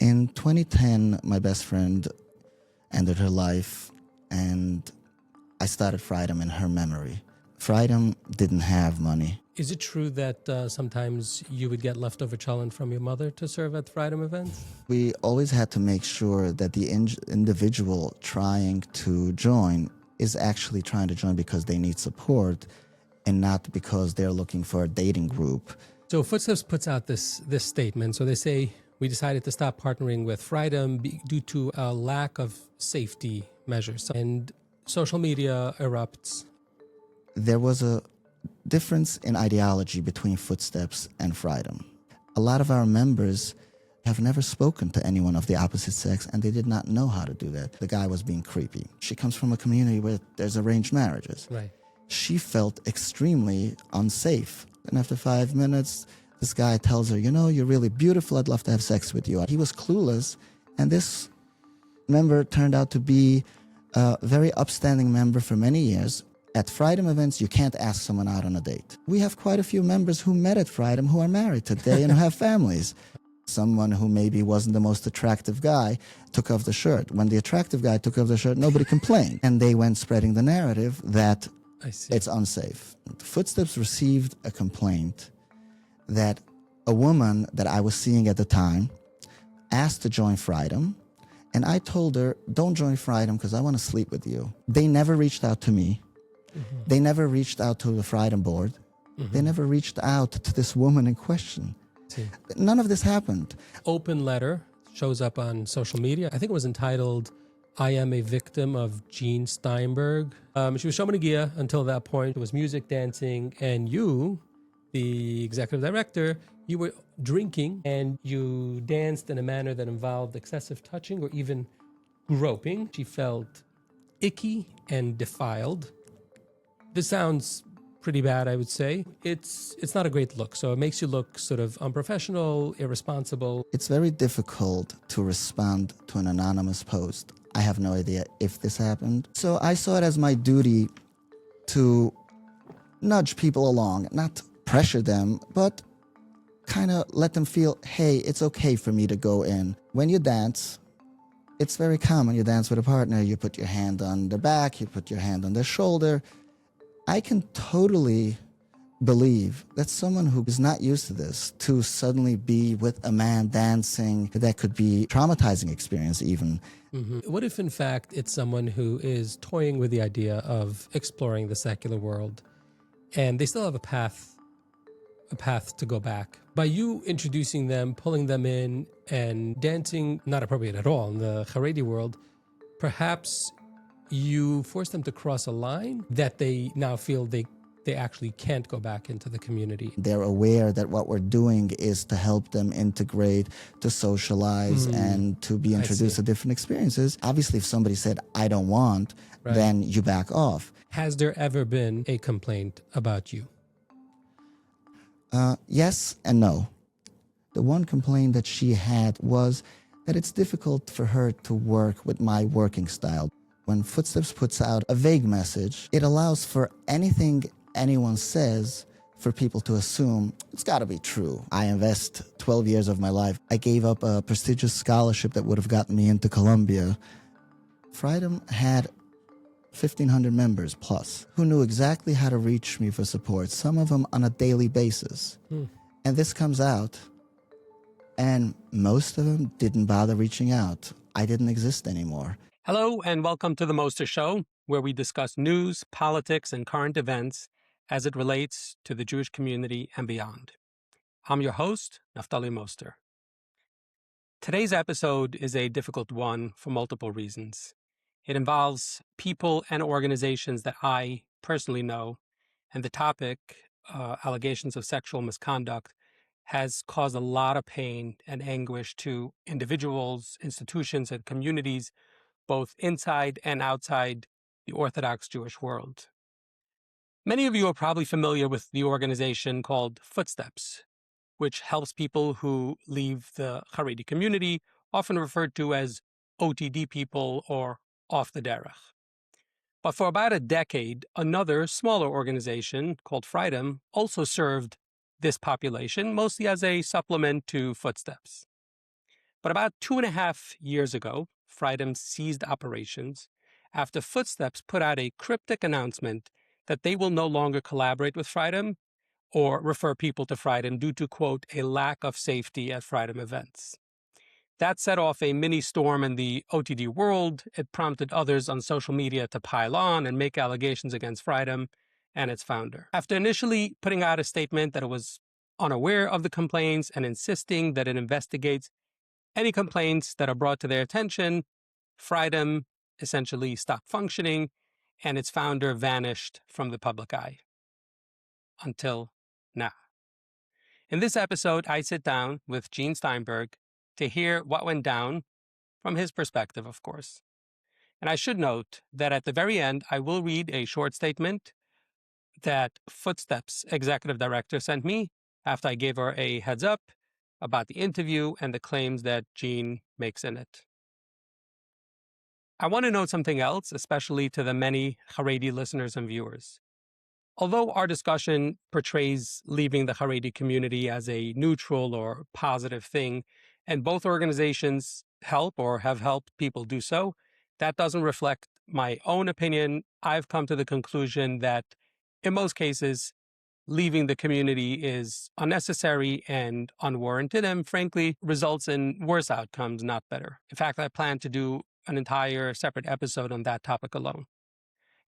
In 2010, my best friend ended her life, and I started Freidom in her memory. Freidom didn't have money. Is it true that sometimes you would get leftover chalent from your mother to serve at Freidom events? We always had to make sure that the individual trying to join is actually trying to join because they need support and not because they're looking for a dating group. So Footsteps puts out this statement. So they say, we decided to stop partnering with Freidom due to a lack of safety measures. And social media erupts. There was a difference in ideology between Footsteps and Freidom. A lot of our members have never spoken to anyone of the opposite sex, and they did not know how to do that. The guy was being creepy. She comes from a community where there's arranged marriages. Right. She felt extremely unsafe. And after 5 minutes, this guy tells her, you know, you're really beautiful. I'd love to have sex with you. He was clueless, and this member turned out to be a very upstanding member for many years. At Freidom events, you can't ask someone out on a date. We have quite a few members who met at Freidom who are married today and who have families. Someone who maybe wasn't the most attractive guy took off the shirt. When the attractive guy took off the shirt, nobody complained. And they went spreading the narrative that it's unsafe. Footsteps received a complaint that a woman that I was seeing at the time asked to join Freidom. And I told her, don't join Freidom because I want to sleep with you. They never reached out to me. Mm-hmm. They never reached out to the Freidom board. Mm-hmm. They never reached out to this woman in question. See. None of this happened. Open letter shows up on social media. I think it was entitled, I am a victim of Gene Steinberg. She was Shomanagia until that point. It was music, dancing, and you, the executive director, you were drinking and you danced in a manner that involved excessive touching or even groping. She felt icky and defiled. This sounds pretty bad, I would say. It's not a great look, so it makes you look sort of unprofessional, irresponsible. It's very difficult to respond to an anonymous post. I have no idea if this happened. So I saw it as my duty to nudge people along, not pressure them, but kind of let them feel, hey, it's okay for me to go in. When you dance, it's very common. You dance with a partner, you put your hand on their back, you put your hand on their shoulder. I can totally believe that someone who is not used to this, to suddenly be with a man dancing, that could be a traumatizing experience even. Mm-hmm. What if, in fact, it's someone who is toying with the idea of exploring the secular world, and they still have a path to go back? By you introducing them, pulling them in, and dancing, not appropriate at all in the Haredi world, perhaps you force them to cross a line that they now feel they actually can't go back into the community. They're aware that what we're doing is to help them integrate, to socialize, and to be introduced to different experiences. Obviously, if somebody said, I don't want, then you back off. Has there ever been a complaint about you? Yes and no. The one complaint that she had was that it's difficult for her to work with my working style. When Footsteps puts out a vague message, it allows for anything anyone says for people to assume it's got to be true. I invest 12 years of my life. I gave up a prestigious scholarship that would have gotten me into Columbia. Freidom had 1,500 members plus who knew exactly how to reach me for support, some of them on a daily basis. And this comes out, and most of them didn't bother reaching out. I didn't exist anymore. Hello, and welcome to The Moster Show, where we discuss news, politics, and current events as it relates to the Jewish community and beyond. I'm your host, Naftuli Moster. Today's episode is a difficult one for multiple reasons. It involves people and organizations that I personally know, and the topic, allegations of sexual misconduct, has caused a lot of pain and anguish to individuals, institutions, and communities, both inside and outside the Orthodox Jewish world. Many of you are probably familiar with the organization called Footsteps, which helps people who leave the Haredi community, often referred to as OTD people or off the derech. But for about a decade, another smaller organization called Freidom also served this population, mostly as a supplement to Footsteps. But about 2.5 years ago, Freidom ceased operations after Footsteps put out a cryptic announcement that they will no longer collaborate with Freidom or refer people to Freidom due to, quote, a lack of safety at Freidom events. That set off a mini storm in the OTD world. It prompted others on social media to pile on and make allegations against Freidom and its founder. After initially putting out a statement that it was unaware of the complaints and insisting that it investigates any complaints that are brought to their attention, Freidom essentially stopped functioning and its founder vanished from the public eye. Until now. In this episode, I sit down with Gene Steinberg to hear what went down from his perspective, of course. And I should note that at the very end, I will read a short statement that Footsteps executive director sent me after I gave her a heads up about the interview and the claims that Gene makes in it. I want to note something else, especially to the many Haredi listeners and viewers. Although our discussion portrays leaving the Haredi community as a neutral or positive thing, and both organizations help or have helped people do so, that doesn't reflect my own opinion. I've come to the conclusion that in most cases, leaving the community is unnecessary and unwarranted, and frankly, results in worse outcomes, not better. In fact, I plan to do an entire separate episode on that topic alone.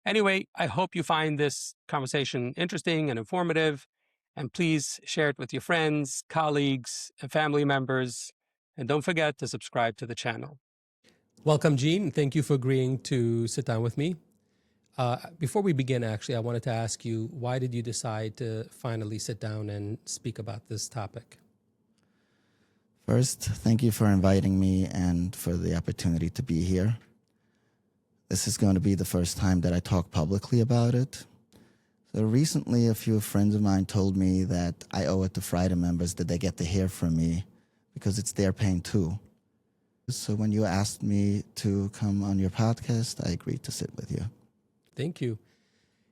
Anyway, I hope you find this conversation interesting and informative, and please share it with your friends, colleagues, and family members, and don't forget to subscribe to the channel. Welcome, Gene. Thank you for agreeing to sit down with me. Before we begin, actually, I wanted to ask you, why did you decide to finally sit down and speak about this topic? First, thank you for inviting me and for the opportunity to be here. This is going to be the first time that I talk publicly about it. So recently, a few friends of mine told me that I owe it to Freidom members that they get to hear from me because it's their pain too. So when you asked me to come on your podcast, I agreed to sit with you. Thank you.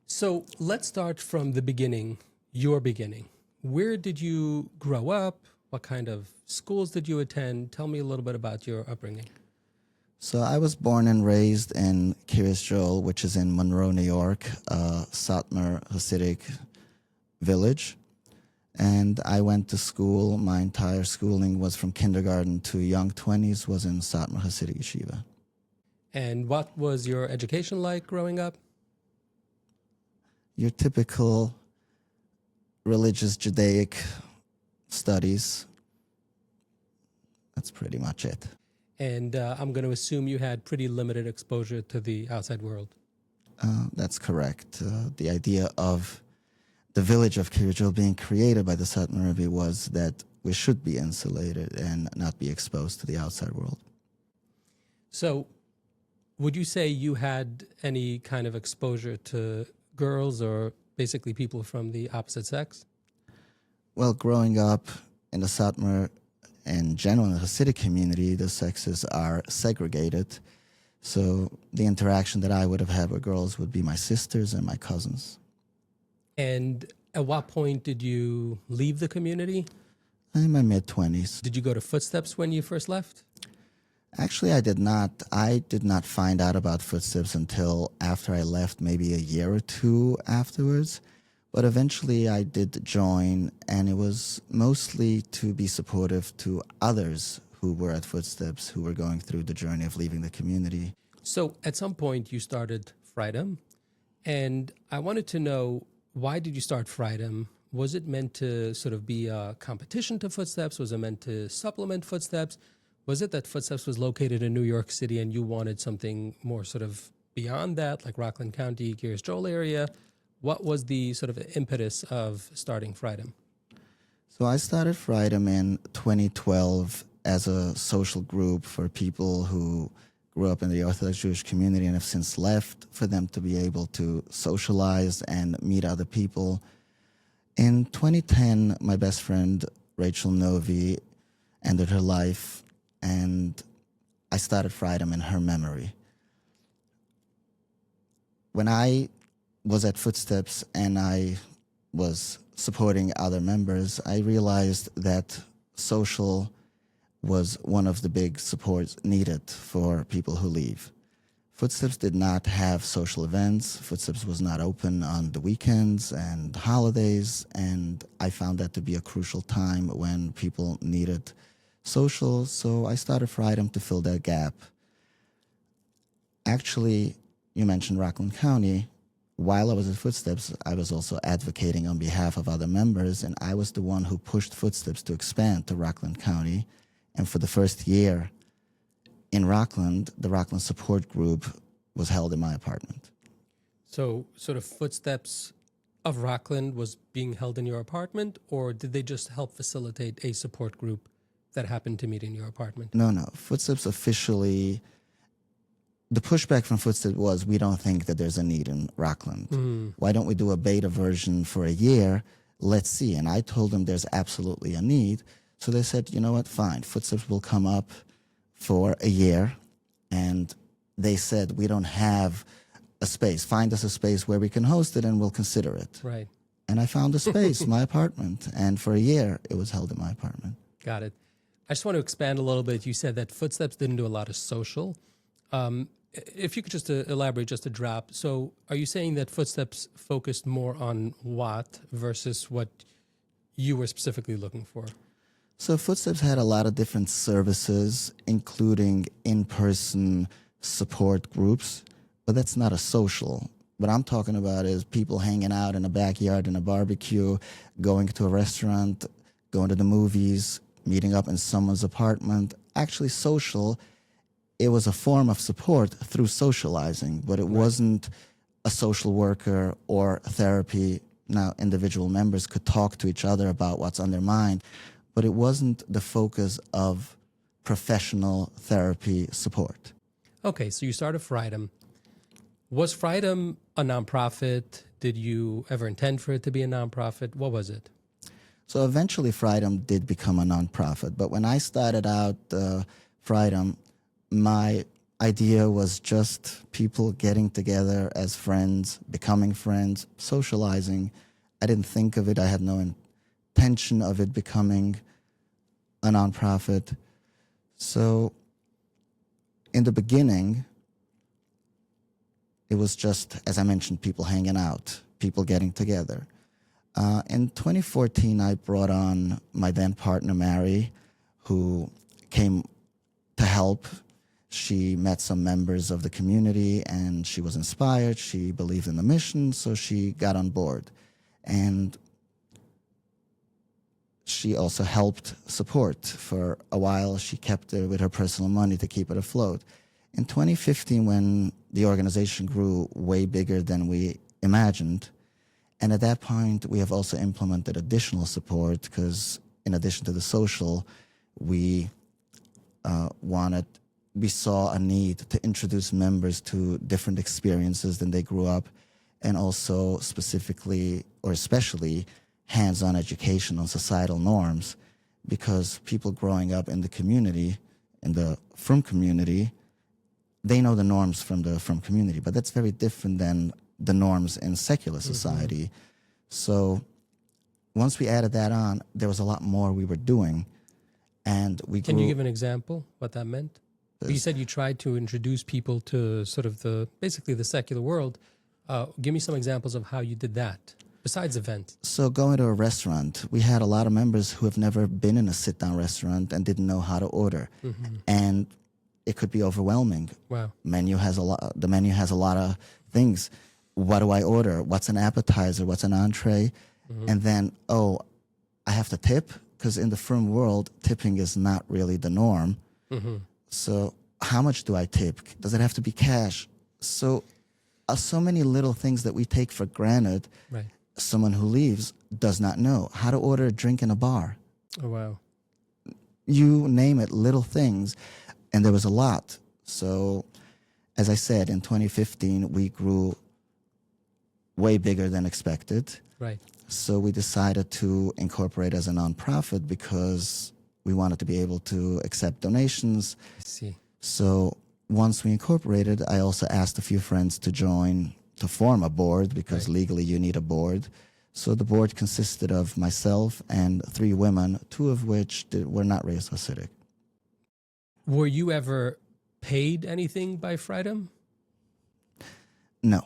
So let's start from the beginning, your beginning. Where did you grow up? What kind of schools did you attend? Tell me a little bit about your upbringing. So I was born and raised in Kiryas Joel, which is in Monroe, New York, a Satmar Hasidic village. And I went to school. My entire schooling was from kindergarten to young 20s was in Satmar Hasidic Yeshiva. And what was your education like growing up? Your typical religious Judaic studies. That's pretty much it. And I'm going to assume you had pretty limited exposure to the outside world. That's correct. The idea of the village of Kiryas Joel being created by the Satmar Rebbe was that we should be insulated and not be exposed to the outside world. So would you say you had any kind of exposure to girls or basically people from the opposite sex? Well, growing up in the Satmar and general in the Hasidic community, the sexes are segregated. So the interaction that I would have had with girls would be my sisters and my cousins. And at what point did you leave the community? In my mid-20s. Did you go to Footsteps when you first left? Actually, I did not. I did not find out about Footsteps until after I left, maybe a year or two afterwards. But eventually I did join, and it was mostly to be supportive to others who were at Footsteps, who were going through the journey of leaving the community. So at some point you started Freidom, and I wanted to know, why did you start Freidom? Was it meant to sort of be a competition to Footsteps? Was it meant to supplement Footsteps? Was it that Footsteps was located in New York City and you wanted something more sort of beyond that, like Rockland County, Kiryas Joel area? What was the sort of impetus of starting Freidom? So I started Freidom in 2012 as a social group for people who grew up in the Orthodox Jewish community and have since left, for them to be able to socialize and meet other people. In 2010, my best friend, Rachel Novi, ended her life, and I started Freidom in her memory. When I was at Footsteps and I was supporting other members, I realized that social was one of the big supports needed for people who leave. Footsteps did not have social events. Footsteps was not open on the weekends and holidays, and I found that to be a crucial time when people needed social, so I started Freidom to fill that gap. Actually, you mentioned Rockland County. While I was at Footsteps, I was also advocating on behalf of other members, and I was the one who pushed Footsteps to expand to Rockland County. And for the first year in Rockland, the Rockland support group was held in my apartment. So sort of Footsteps of Rockland was being held in your apartment, or did they just help facilitate a support group that happened to meet in your apartment? No. Footsteps officially, the pushback from Footsteps was, we don't think that there's a need in Rockland. Why don't we do a beta version for a year? Let's see. And I told them there's absolutely a need. So they said, you know what, fine. Footsteps will come up for a year. And they said, we don't have a space. Find us a space where we can host it and we'll consider it. Right. And I found a space, my apartment. And for a year, it was held in my apartment. Got it. I just want to expand a little bit. You said that Footsteps didn't do a lot of social. If you could just elaborate just a drop. So are you saying that Footsteps focused more on what versus what you were specifically looking for? So Footsteps had a lot of different services, including in-person support groups, but that's not a social. What I'm talking about is people hanging out in a backyard in a barbecue, going to a restaurant, going to the movies, meeting up in someone's apartment. Actually social, it was a form of support through socializing, but it wasn't a social worker or therapy. Now, individual members could talk to each other about what's on their mind, but it wasn't the focus of professional therapy support. Okay, so you started Freidom. Was Freidom a nonprofit? Did you ever intend for it to be a nonprofit? What was it? So eventually Freidom did become a nonprofit, but when I started out Freidom, my idea was just people getting together as friends, becoming friends, socializing. I didn't think of it. I had no intention of it becoming a nonprofit. So in the beginning, it was just, as I mentioned, people hanging out, people getting together. In 2014, I brought on my then partner, Mary, who came to help. She met some members of the community and she was inspired. She believed in the mission, so she got on board. And she also helped support for a while. She kept it with her personal money to keep it afloat. In 2015, when the organization grew way bigger than we imagined, and at that point, we have also implemented additional support because in addition to the social, we saw a need to introduce members to different experiences than they grew up, and also specifically or especially hands-on education on societal norms, because people growing up in the community, in the Frum community, they know the norms from the Frum community, but that's very different than the norms in secular society. So once we added that on, there was a lot more we were doing, and we Can you give an example what that meant? You said you tried to introduce people to sort of basically the secular world. Give me some examples of how you did that, besides events. So going to a restaurant, we had a lot of members who have never been in a sit-down restaurant and didn't know how to order. And it could be overwhelming. Wow. The menu has a lot of things. What do I order? What's an appetizer? What's an entree? And then, I have to tip? Because in the Frum world, tipping is not really the norm. So how much do I tip? Does it have to be cash? So many little things that we take for granted. Right. Someone who leaves does not know how to order a drink in a bar. Oh, wow. You name it, little things. And there was a lot. So as I said, in 2015, we grew way bigger than expected. Right. So we decided to incorporate as a nonprofit because we wanted to be able to accept donations. I see. So once we incorporated, I also asked a few friends to join to form a board because legally you need a board. So the board consisted of myself and 3 women, 2 of which were not raised Hasidic. Were you ever paid anything by Freidom? No.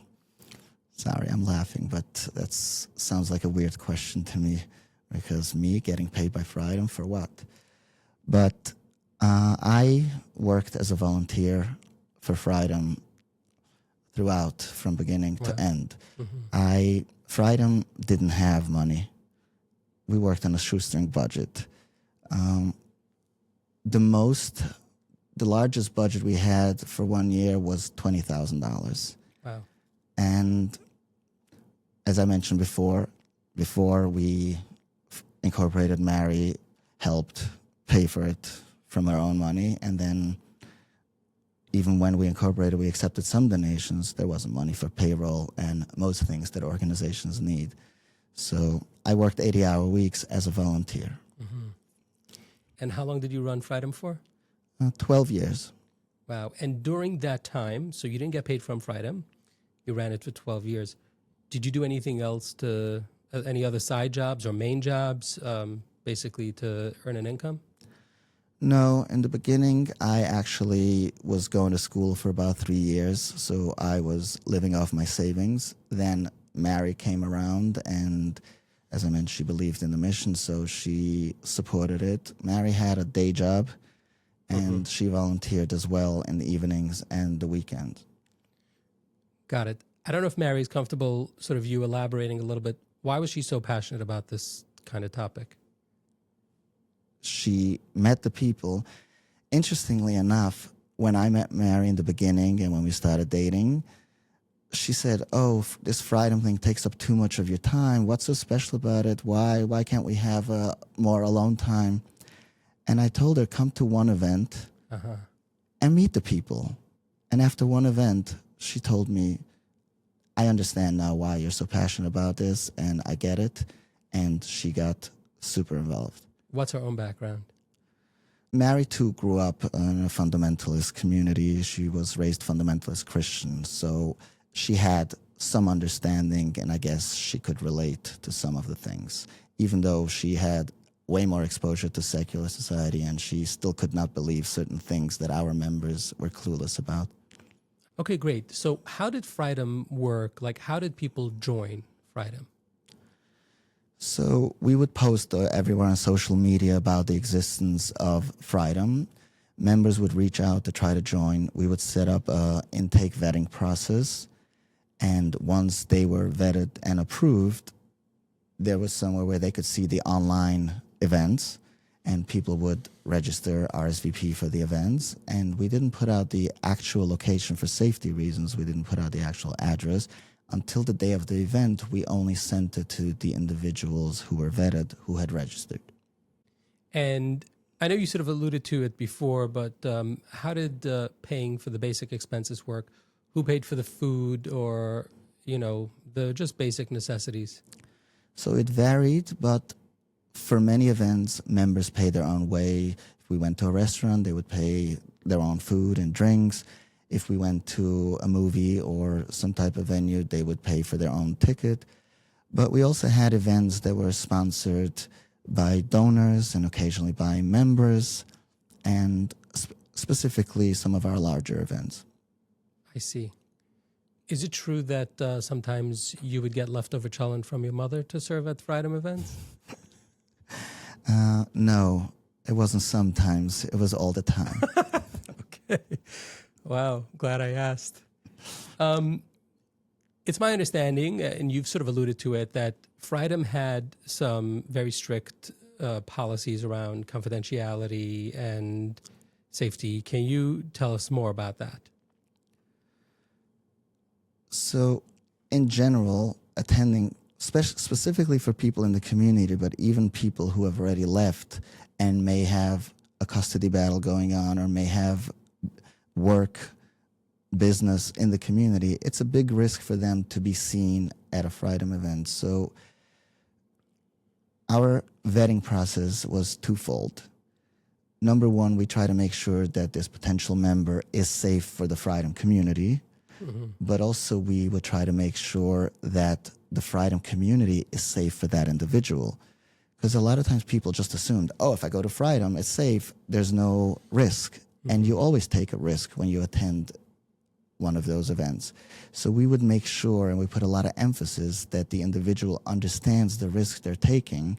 Sorry, I'm laughing, but that sounds like a weird question to me, because me getting paid by Freidom for what? But I worked as a volunteer for Freidom throughout, from beginning to end. Freidom didn't have money. We worked on a shoestring budget. The largest budget we had for 1 year was $20,000. Wow. And as I mentioned before we incorporated, Mary helped pay for it from her own money. And then even when we incorporated, we accepted some donations. There wasn't money for payroll and most things that organizations need. So I worked 80-hour weeks as a volunteer. And how long did you run Freidom for? 12 years. Wow. And during that time, so you didn't get paid from Freidom, you ran it for 12 years. Did you do anything else any other side jobs or main jobs, basically to earn an income? No, in the beginning, I actually was going to school for about 3 years, so I was living off my savings. Then Mary came around, and as I mentioned, she believed in the mission, so she supported it. Mary had a day job, and she volunteered as well in the evenings and the weekend. Got it. I don't know if Mary's comfortable sort of you elaborating a little bit. Why was she so passionate about this kind of topic? She met the people. Interestingly enough, when I met Mary in the beginning and when we started dating, she said, "Oh, this Freidom thing takes up too much of your time. What's so special about it? Why can't we have more alone time?" And I told her, "Come to one event and meet the people." And after one event, she told me, "I understand now why you're so passionate about this, and I get it." And she got super involved. What's her own background? Mary, too, grew up in a fundamentalist community. She was raised fundamentalist Christian, so she had some understanding, and I guess she could relate to some of the things, even though she had way more exposure to secular society, and she still could not believe certain things that our members were clueless about. Okay, great. So how did Freidom work? Like, how did people join Freidom? So we would post everywhere on social media about the existence of Freidom. Members would reach out to try to join. We would set up an intake vetting process. And once they were vetted and approved, there was somewhere where they could see the online events, and people would register RSVP for the events. And we didn't put out the actual location for safety reasons. We didn't put out the actual address. Until the day of the event, we only sent it to the individuals who were vetted, who had registered. And I know you sort of alluded to it before, but how did paying for the basic expenses work? Who paid for the food or, the just basic necessities? So it varied, but for many events, members pay their own way. If we went to a restaurant, they would pay their own food and drinks. If we went to a movie or some type of venue, they would pay for their own ticket. But we also had events that were sponsored by donors and occasionally by members, and specifically some of our larger events. I see. Is it true that sometimes you would get leftover cholent from your mother to serve at Freidom events? No, it wasn't sometimes. It was all the time. Okay. Wow, glad I asked. It's my understanding, and you've sort of alluded to it, that Freidom had some very strict policies around confidentiality and safety. Can you tell us more about that? So, in general, attending, specifically for people in the community, but even people who have already left and may have a custody battle going on or may have work, business in the community, it's a big risk for them to be seen at a Freidom event. So our vetting process was twofold. Number one, we try to make sure that this potential member is safe for the Freidom community, but also we would try to make sure that the Freidom community is safe for that individual. Because a lot of times people just assumed, oh, if I go to Freidom, it's safe, there's no risk. And you always take a risk when you attend one of those events. So we would make sure, and we put a lot of emphasis, that the individual understands the risk they're taking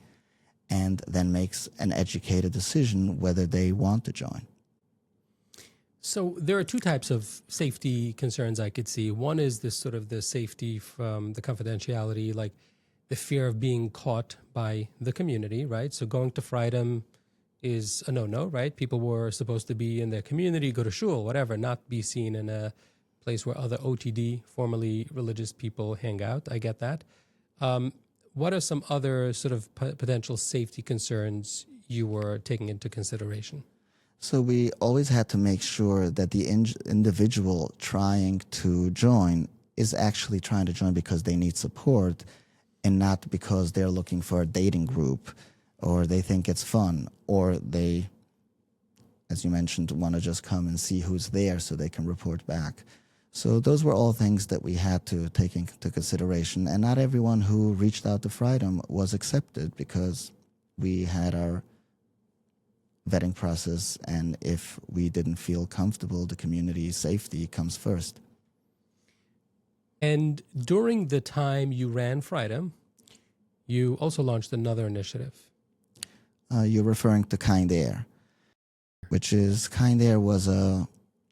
and then makes an educated decision whether they want to join. So there are two types of safety concerns I could see. One is this sort of the safety from the confidentiality, like the fear of being caught by the community, right? So going to Freidom is a no-no, right? People were supposed to be in their community, go to shul, whatever, not be seen in a place where other OTD, formerly religious people, hang out. I get that. What are some other sort of potential safety concerns you were taking into consideration? So we always had to make sure that the individual trying to join is actually trying to join because they need support and not because they're looking for a dating group or they think it's fun or they, as you mentioned, want to just come and see who's there so they can report back. So those were all things that we had to take into consideration. And not everyone who reached out to Freidom was accepted because we had our vetting process, and if we didn't feel comfortable, the community safety comes first. And during the time you ran Freidom, you also launched another initiative. You're referring to Kind Air, which is Kind Air was a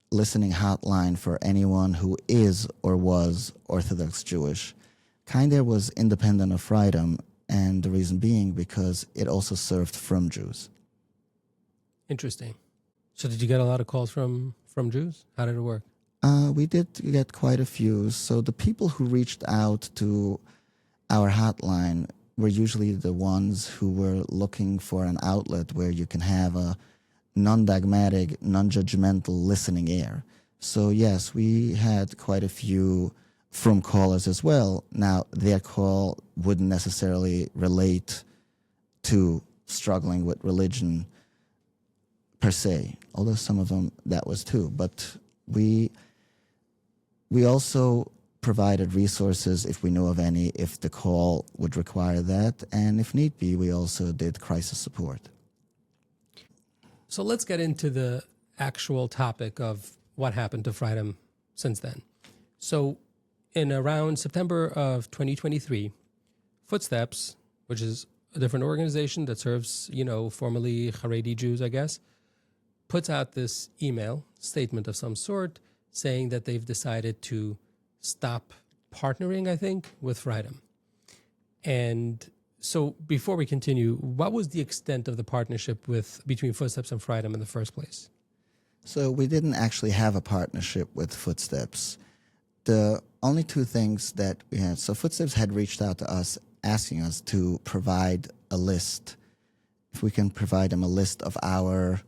listening hotline for anyone who is or was Orthodox Jewish. Kind Air was independent of Freidom, and the reason being because it also served from Jews. Interesting. So did you get a lot of calls from Jews? How did it work? We did get quite a few. So the people who reached out to our hotline were usually the ones who were looking for an outlet where you can have a non-dogmatic, non-judgmental listening ear. So yes, we had quite a few from callers as well. Now, their call wouldn't necessarily relate to struggling with religion per se, although some of them that was too. But we also provided resources if we knew of any, if the call would require that, and if need be, we also did crisis support. So let's get into the actual topic of what happened to Freidom since then. So in around September of 2023, Footsteps, which is a different organization that serves, formerly Haredi Jews, I guess, puts out this email statement of some sort saying that they've decided to stop partnering, I think, with Freidom. And so before we continue, what was the extent of the partnership between Footsteps and Freidom in the first place? So we didn't actually have a partnership with Footsteps. The only two things that we had, so Footsteps had reached out to us asking us to provide a list, if we can provide them a list of our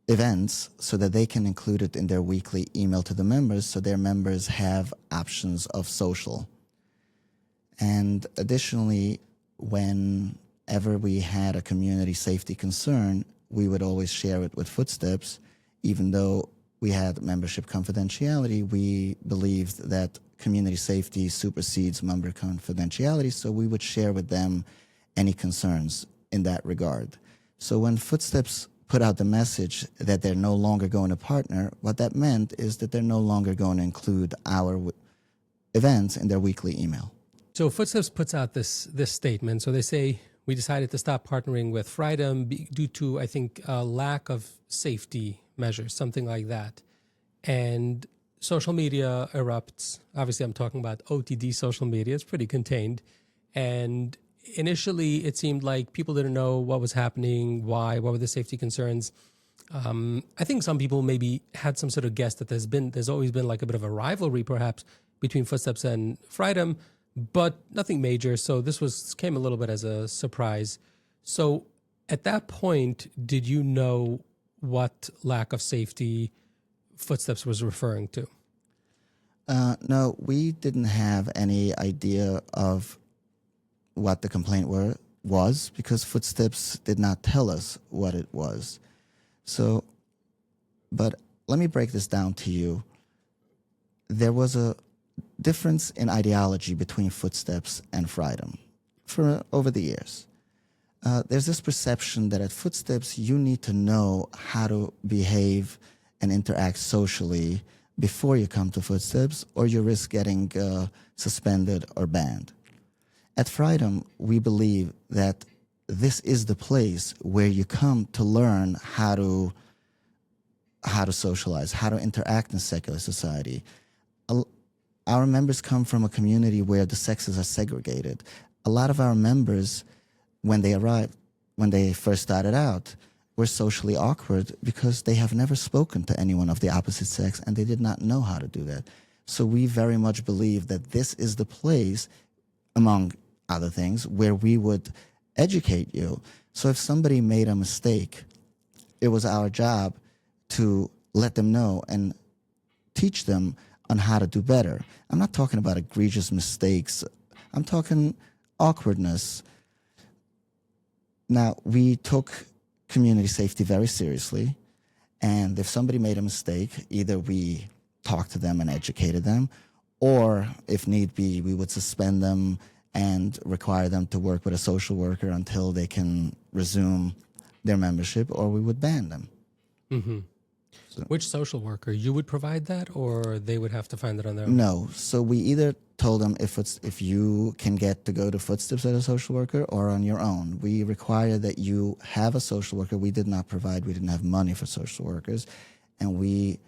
events so that they can include it in their weekly email to the members so their members have options of social. And additionally, whenever we had a community safety concern, we would always share it with Footsteps. Even though we had membership confidentiality, we believed that community safety supersedes member confidentiality, so we would share with them any concerns in that regard. So when Footsteps put out the message that they're no longer going to partner, what that meant is that they're no longer going to include our events in their weekly email. So Footsteps puts out this statement. So they say, we decided to stop partnering with Freidom due to, I think, a lack of safety measures, something like that. And social media erupts. Obviously, I'm talking about OTD social media. It's pretty contained. And initially, it seemed like people didn't know what was happening, why, what were the safety concerns. I think some people maybe had some sort of guess that there's always been like a bit of a rivalry, perhaps, between Footsteps and Freidom, but nothing major. So this came a little bit as a surprise. So at that point, did you know what lack of safety Footsteps was referring to? No, we didn't have any idea of what the complaint was because Footsteps did not tell us what it was. So, but let me break this down to you. There was a difference in ideology between Footsteps and Freidom over the years. there's this perception that at Footsteps you need to know how to behave and interact socially before you come to Footsteps, or you risk getting suspended or banned. At Freidom, we believe that this is the place where you come to learn how to socialize, how to interact in secular society. Our members come from a community where the sexes are segregated. A lot of our members, when they first started out, were socially awkward because they have never spoken to anyone of the opposite sex and they did not know how to do that. So we very much believe that this is the place, among other things, where we would educate you. So if somebody made a mistake, it was our job to let them know and teach them on how to do better. I'm not talking about egregious mistakes. I'm talking awkwardness. Now, we took community safety very seriously, and if somebody made a mistake, either we talked to them and educated them, or if need be, we would suspend them and require them to work with a social worker until they can resume their membership, or we would ban them. Mm-hmm. So, which social worker? You would provide that, or they would have to find it on their own? No. So we either told them if you can get to go to Footsteps as a social worker or on your own. We require that you have a social worker. We did not provide. We didn't have money for social workers, and we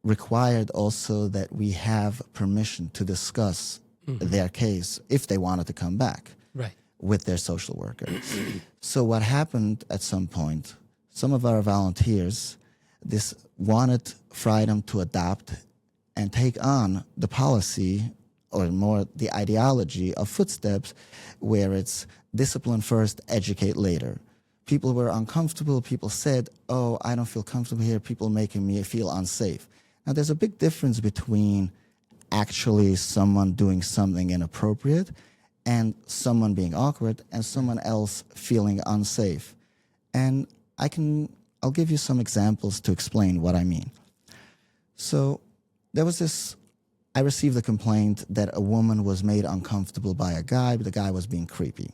required also that we have permission to discuss their case if they wanted to come back with their social worker. So what happened at some point, some of our volunteers wanted Freidom to adopt and take on the policy, or more the ideology of Footsteps, where it's discipline first, educate later. People were uncomfortable. People said, oh, I don't feel comfortable here. People making me feel unsafe. Now, there's a big difference between actually someone doing something inappropriate and someone being awkward and someone else feeling unsafe. And I'll give you some examples to explain what I mean. So there was I received a complaint that a woman was made uncomfortable by a guy, but the guy was being creepy.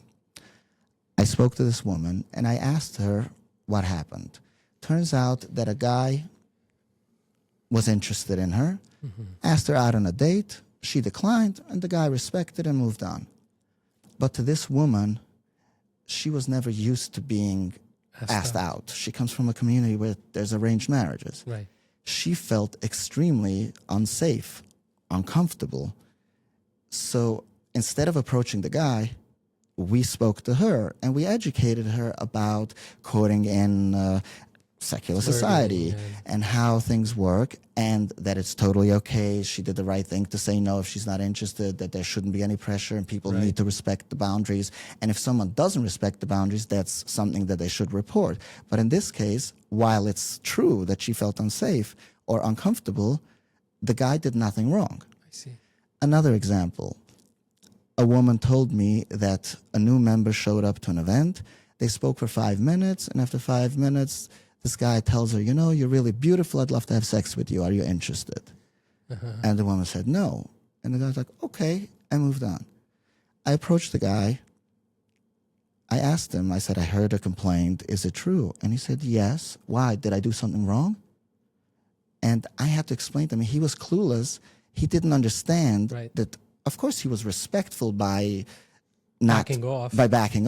I spoke to this woman and I asked her what happened. Turns out that a guy was interested in her, asked her out on a date, she declined, and the guy respected and moved on. But to this woman, she was never used to being asked out. She comes from a community where there's arranged marriages. Right. She felt extremely unsafe, uncomfortable. So instead of approaching the guy, we spoke to her and we educated her about courting in secular society and how things work, and that it's totally okay. She did the right thing to say no if she's not interested, that there shouldn't be any pressure and people need to respect the boundaries. And if someone doesn't respect the boundaries, that's something that they should report. But in this case, while it's true that she felt unsafe or uncomfortable, the guy did nothing wrong. I see. Another example, a woman told me that a new member showed up to an event. They spoke for 5 minutes, and after 5 minutes, this guy tells her, you're really beautiful. I'd love to have sex with you. Are you interested? And the woman said no. And the guy's like, okay, and moved on. I approached the guy. I asked him, I said, I heard a complaint. Is it true? And he said, yes. Why? Did I do something wrong? And I had to explain to him, he was clueless. He didn't understand that, of course, he was respectful by backing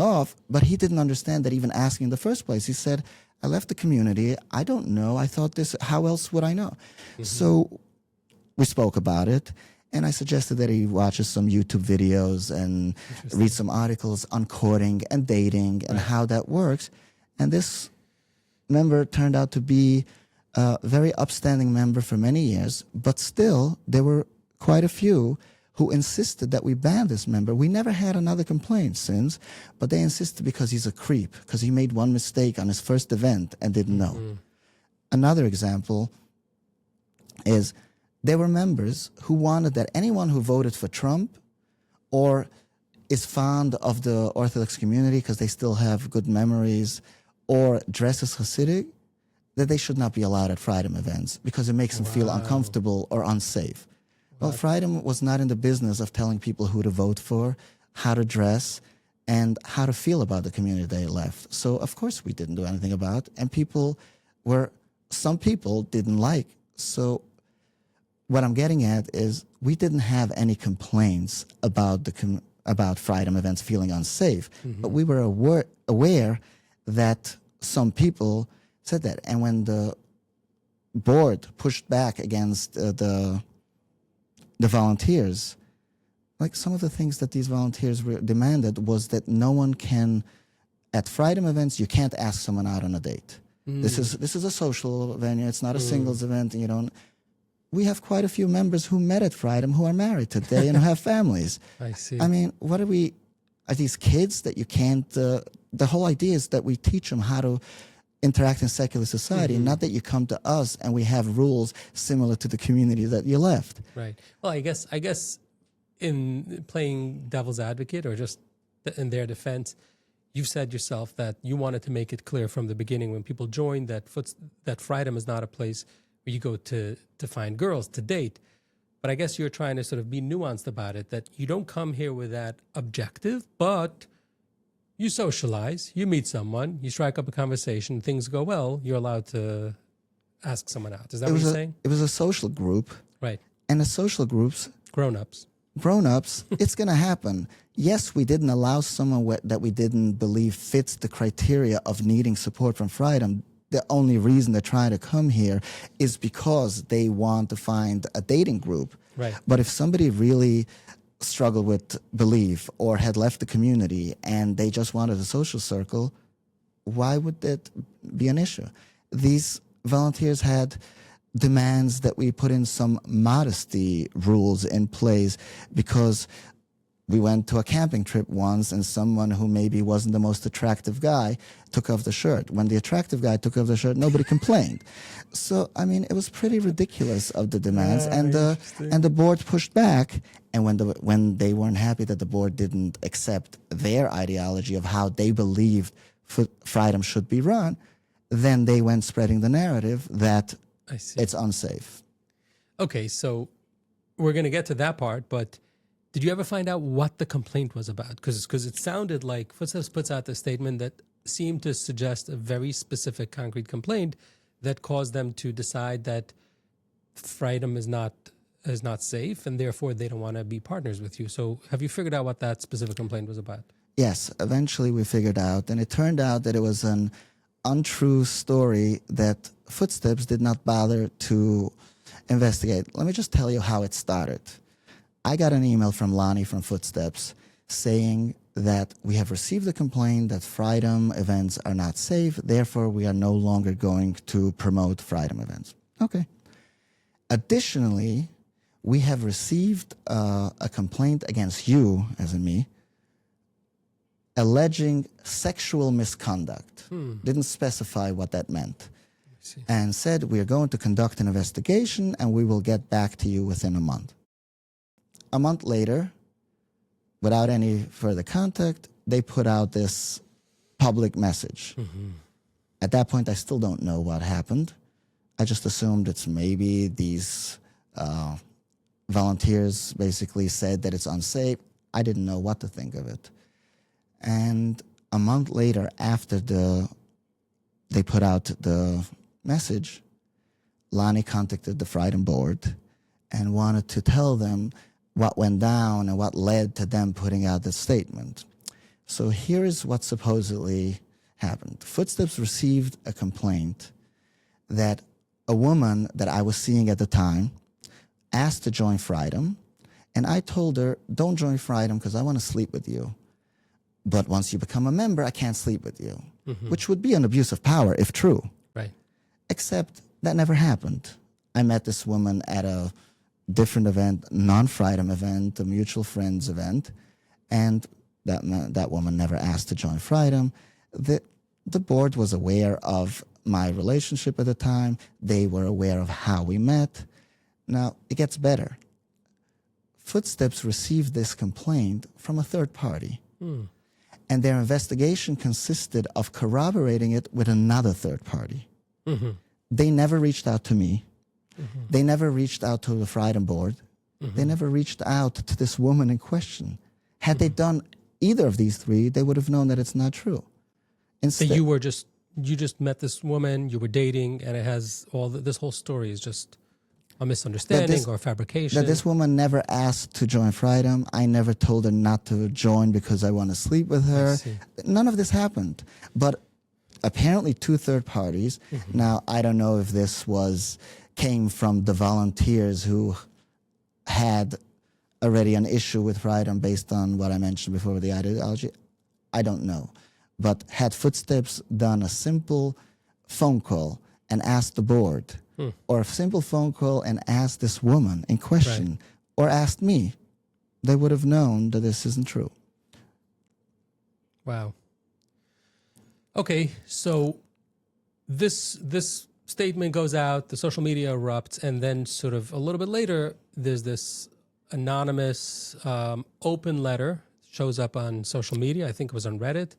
off, but he didn't understand that even asking in the first place. He said, I left the community. I don't know. I thought this, how else would I know? So we spoke about it, and I suggested that he watches some YouTube videos and read some articles on courting and dating and how that works. And this member turned out to be a very upstanding member for many years, but still there were quite a few who insisted that we ban this member. We never had another complaint since, but they insisted because he's a creep, because he made one mistake on his first event and didn't know. Another example is there were members who wanted that anyone who voted for Trump or is fond of the Orthodox community because they still have good memories or dresses Hasidic, that they should not be allowed at Freidom events because it makes them feel uncomfortable or unsafe. Well, Freidom was not in the business of telling people who to vote for, how to dress. and how to feel about the community they left. So, of course, we didn't do anything about it. And some people didn't like. So, what I'm getting at is we didn't have any complaints about about Freidom events feeling unsafe, but we were aware that some people said that. And when the board pushed back against the volunteers, like some of the things that these volunteers demanded was that no one can, at Freidom events, you can't ask someone out on a date. This is a social venue. It's not a singles event. And you don't. We have quite a few members who met at Freidom who are married today and who have families. I see. I mean, are these kids that you can't, the whole idea is that we teach them how to interact in secular society, not that you come to us and we have rules similar to the community that you left. Right. Well, I guess in playing devil's advocate or just in their defense, you've said yourself that you wanted to make it clear from the beginning when people joined that Freidom is not a place where you go to find girls, to date. But I guess you're trying to sort of be nuanced about it, that you don't come here with that objective, but you socialize, you meet someone, you strike up a conversation, things go well, you're allowed to ask someone out. Is that what you're saying? It was a social group. Right. And the social groups, Grown-ups, it's going to happen. Yes, we didn't allow someone that we didn't believe fits the criteria of needing support from Freidom. The only reason they're trying to come here is because they want to find a dating group. Right. But if somebody really struggled with belief or had left the community and they just wanted a social circle, why would that be an issue? These volunteers had demands that we put in some modesty rules in place, because we went to a camping trip once and someone who maybe wasn't the most attractive guy took off the shirt. When the attractive guy took off the shirt, nobody complained. So, I mean, it was pretty ridiculous of the demands, and the board pushed back. And when they weren't happy that the board didn't accept their ideology of how they believed Freidom should be run, then they went spreading the narrative that it's unsafe. Okay, so we're going to get to that part, but did you ever find out what the complaint was about? Because it sounded like Footsteps puts out the statement that seemed to suggest a very specific, concrete complaint that caused them to decide that Freidom is not safe, and therefore they don't want to be partners with you. So have you figured out what that specific complaint was about? Yes, eventually we figured out, and it turned out that it was an untrue story that Footsteps did not bother to investigate. Let me just tell you how it started. I got an email from Lonnie from Footsteps saying that we have received a complaint that Freidom events are not safe, therefore we are no longer going to promote Freidom events. Okay. Additionally, we have received a complaint against you, as in me, alleging sexual misconduct. Didn't specify what that meant. And said we are going to conduct an investigation and we will get back to you within a month. A month later, without any further contact, they put out this public message. At that point, I still don't know what happened. I just assumed it's maybe these volunteers basically said that it's unsafe. I didn't know what to think of it. And a month later, after they put out the message, Lonnie contacted the Freidom board and wanted to tell them what went down and what led to them putting out the statement. So here's what supposedly happened. Footsteps received a complaint that a woman that I was seeing at the time asked to join Freidom, and I told her, don't join Freidom because I want to sleep with you. But once you become a member, I can't sleep with you, which would be an abuse of power if true. Right. Except that never happened. I met this woman at a different event, non-Freidom event, a mutual friends event, and that woman never asked to join Freidom. The board was aware of my relationship at the time. They were aware of how we met. Now, it gets better. Footsteps received this complaint from a third party. And their investigation consisted of corroborating it with another third party. They never reached out to me. They never reached out to the Freidom board. They never reached out to this woman in question. Had they done either of these three, they would have known that it's not true. So you just met this woman, you were dating, and it has this whole story is just a misunderstanding or fabrication. That this woman never asked to join Freidom. I never told her not to join because I want to sleep with her. None of this happened. But apparently 2 third parties. Mm-hmm. Now, I don't know if this came from the volunteers who had already an issue with Freidom based on what I mentioned before with the ideology. I don't know. But had Footsteps done a simple phone call and asked the board, or a simple phone call and asked this woman in question, or asked me, they would have known that this isn't true. Wow. Okay, so this statement goes out, the social media erupts, and then sort of a little bit later, there's this anonymous open letter shows up on social media. I think it was on Reddit.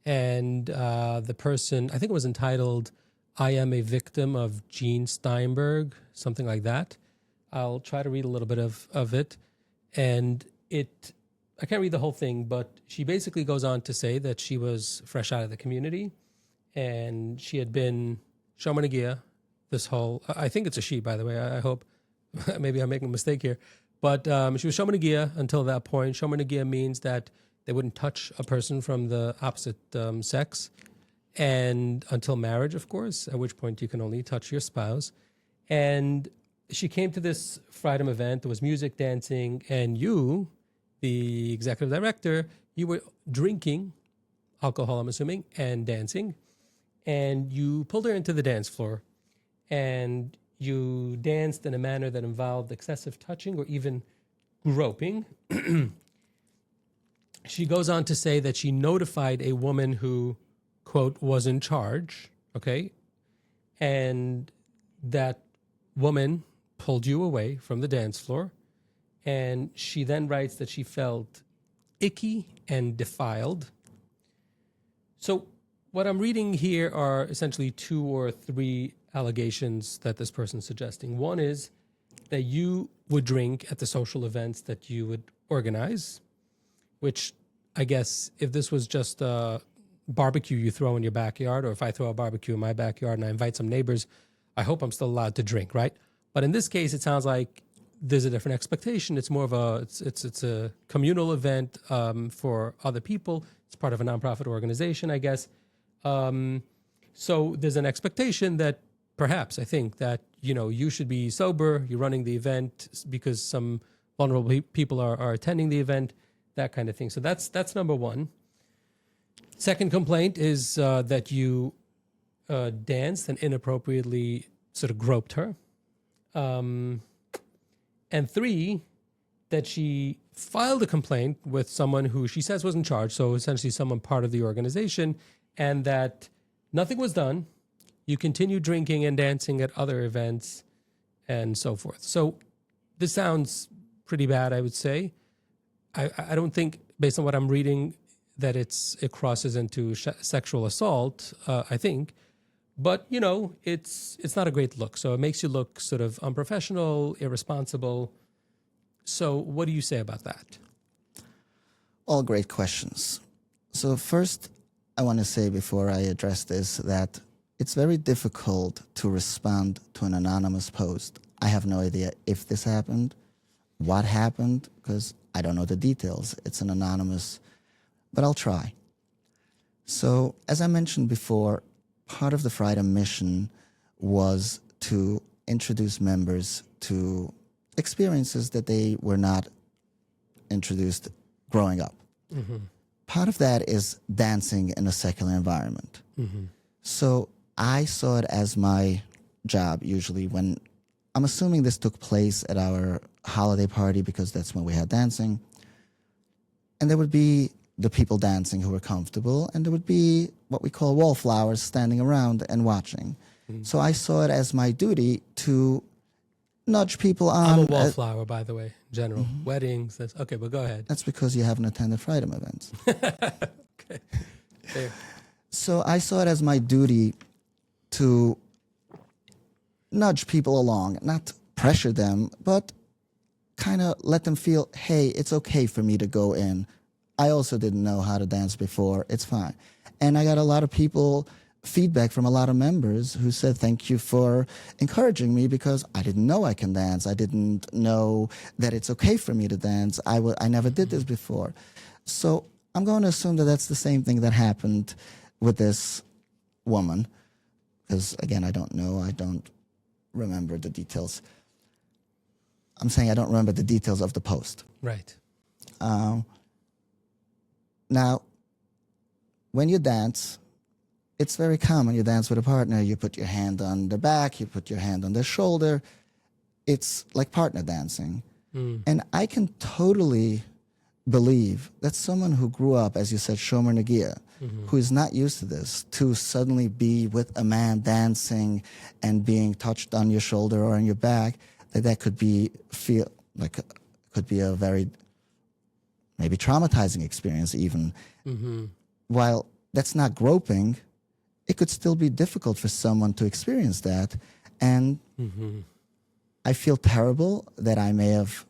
And the person, I think it was entitled, "I am a victim of Gene Steinberg," something like that. I'll try to read a little bit of it. And I can't read the whole thing, but she basically goes on to say that she was fresh out of the community and she had been Shomanagia I think it's a she, by the way. I hope, maybe I'm making a mistake here. But she was Shomanagia until that point. Shomanagia means that they wouldn't touch a person from the opposite sex, and until marriage, of course, at which point you can only touch your spouse. And she came to this Freidom event. There was music, dancing, and you, the executive director, you were drinking alcohol, I'm assuming, and dancing. And you pulled her into the dance floor, and you danced in a manner that involved excessive touching or even groping. She goes on to say that she notified a woman who, quote, was in charge, okay? And that woman pulled you away from the dance floor. And she then writes that she felt icky and defiled. So what I'm reading here are essentially 2 or 3 allegations that this person's suggesting. One is that you would drink at the social events that you would organize, which I guess if this was just a barbecue you throw in your backyard, or if I throw a barbecue in my backyard and I invite some neighbors, I hope I'm still allowed to drink, right? But in this case, it sounds like there's a different expectation. It's more of it's a communal event for other people. It's part of a nonprofit organization, I guess. So there's an expectation that perhaps, I think, that, you should be sober, you're running the event because some vulnerable people are attending the event, that kind of thing. So that's number one. Second complaint is that you danced and inappropriately sort of groped her. And 3, that she filed a complaint with someone who she says was in charge, so essentially someone part of the organization, and that nothing was done. You continue drinking and dancing at other events and so forth. So this sounds pretty bad, I would say. I don't think, based on what I'm reading, that it crosses into sexual assault, I think. But, it's not a great look. So it makes you look sort of unprofessional, irresponsible. So what do you say about that? All great questions. So first, I want to say before I address this that it's very difficult to respond to an anonymous post. I have no idea if this happened, what happened, because I don't know the details. It's an anonymous, but I'll try. So, as I mentioned before, part of the Freidom mission was to introduce members to experiences that they were not introduced growing up. Mm-hmm. Part of that is dancing in a secular environment. Mm-hmm. So I saw it as my job usually when, I'm assuming this took place at our holiday party because that's when we had dancing. And there would be the people dancing who were comfortable, and there would be what we call wallflowers standing around and watching. Mm-hmm. So I saw it as my duty to nudge people on. I'm a wallflower, by the way, in general. Mm-hmm. Weddings. Okay, but go ahead. That's because you haven't attended Freidom events. Okay. There. So I saw it as my duty to nudge people along, not pressure them, but kind of let them feel, hey, it's okay for me to go in. I also didn't know how to dance before. It's fine. And I got a lot of feedback from a lot of members who said, thank you for encouraging me, because I didn't know I can dance. I didn't know that it's okay for me to dance. I never did this before. So I'm going to assume that that's the same thing that happened with this woman, because, again, I don't know. I don't remember the details. I'm saying I don't remember the details of the post. Right. Now, when you dance, it's very common. You dance with a partner, you put your hand on their back, you put your hand on their shoulder. It's like partner dancing. And I can totally believe that someone who grew up, as you said, Shomer Nagia, who is not used to this, to suddenly be with a man dancing and being touched on your shoulder or on your back, that could be could be a very maybe traumatizing experience even. While that's not groping, it could still be difficult for someone to experience that. And I feel terrible that I may have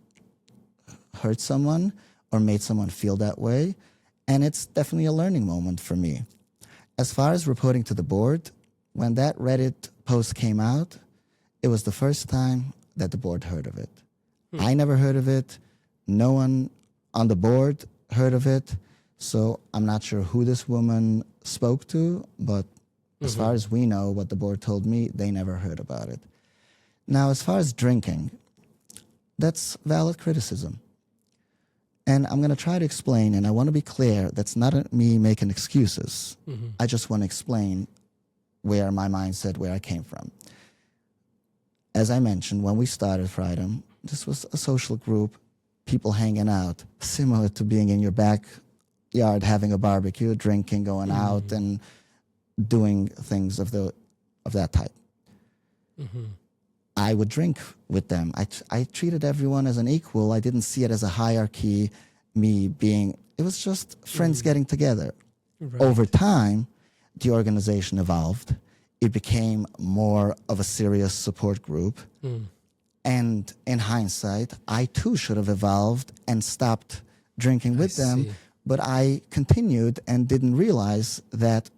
hurt someone or made someone feel that way. And it's definitely a learning moment for me. As far as reporting to the board, when that Reddit post came out, it was the first time that the board heard of it. I never heard of it. No one on the board heard of it. So I'm not sure who this woman spoke to, but as far as we know, what the board told me, they never heard about it. Now, as far as drinking, that's valid criticism. And I'm going to try to explain, and I want to be clear, that's not me making excuses. I just want to explain where my mindset, where I came from. As I mentioned, when we started Freidom, this was a social group, people hanging out, similar to being in your backyard having a barbecue, drinking, going out, and doing things of that type. I would drink with them. I treated everyone as an equal. I didn't see it as a hierarchy, it was just friends getting together. Right. Over time, the organization evolved. It became more of a serious support group. And in hindsight, I too should have evolved and stopped drinking with them. But I continued and didn't realize that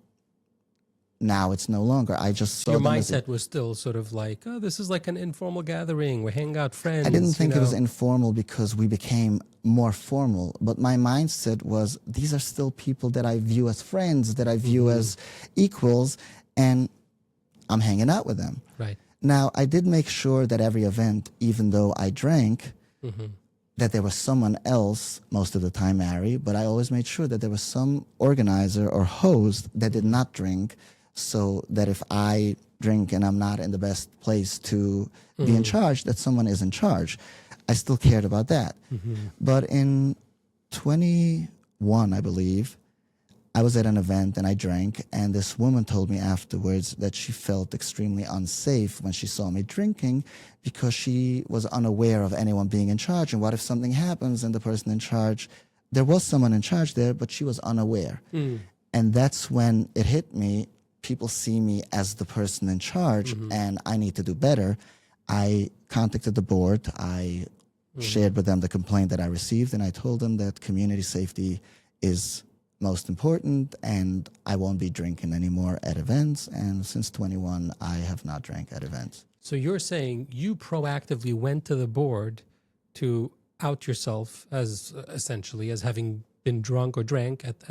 now it's no longer. I just saw your mindset was still sort of like, oh, this is like an informal gathering. We hang out friends. I didn't think it was informal because we became more formal. But my mindset was, these are still people that I view as friends, that I view as equals, and I'm hanging out with them. Right. Now, I did make sure that every event, even though I drank, that there was someone else, most of the time Mary, but I always made sure that there was some organizer or host that did not drink, so that if I drink and I'm not in the best place to be in charge, that someone is in charge. I still cared about that. But in 21, I believe, I was at an event and I drank, and this woman told me afterwards that she felt extremely unsafe when she saw me drinking because she was unaware of anyone being in charge. And what if something happens and the person in charge, there was someone in charge there, but she was unaware. And that's when it hit me. People see me as the person in charge, and I need to do better. I contacted the board. I shared with them the complaint that I received, and I told them that community safety is most important, and I won't be drinking anymore at events. And since 21, I have not drank at events. So you're saying you proactively went to the board to out yourself as essentially as having been drunk or drank at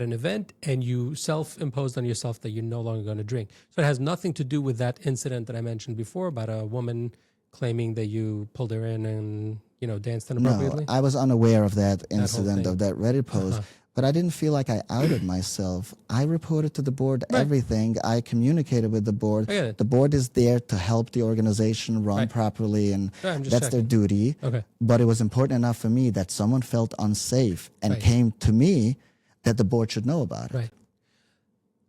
an event, and you self-imposed on yourself that you're no longer going to drink. So it has nothing to do with that incident that I mentioned before about a woman claiming that you pulled her in and, danced inappropriately? No, I was unaware of that incident, of that Reddit post, but I didn't feel like I outed myself. I reported to the board everything. I communicated with the board. The board is there to help the organization run properly, and that's their duty. But it was important enough for me that someone felt unsafe and came to me that the board should know about it. Right.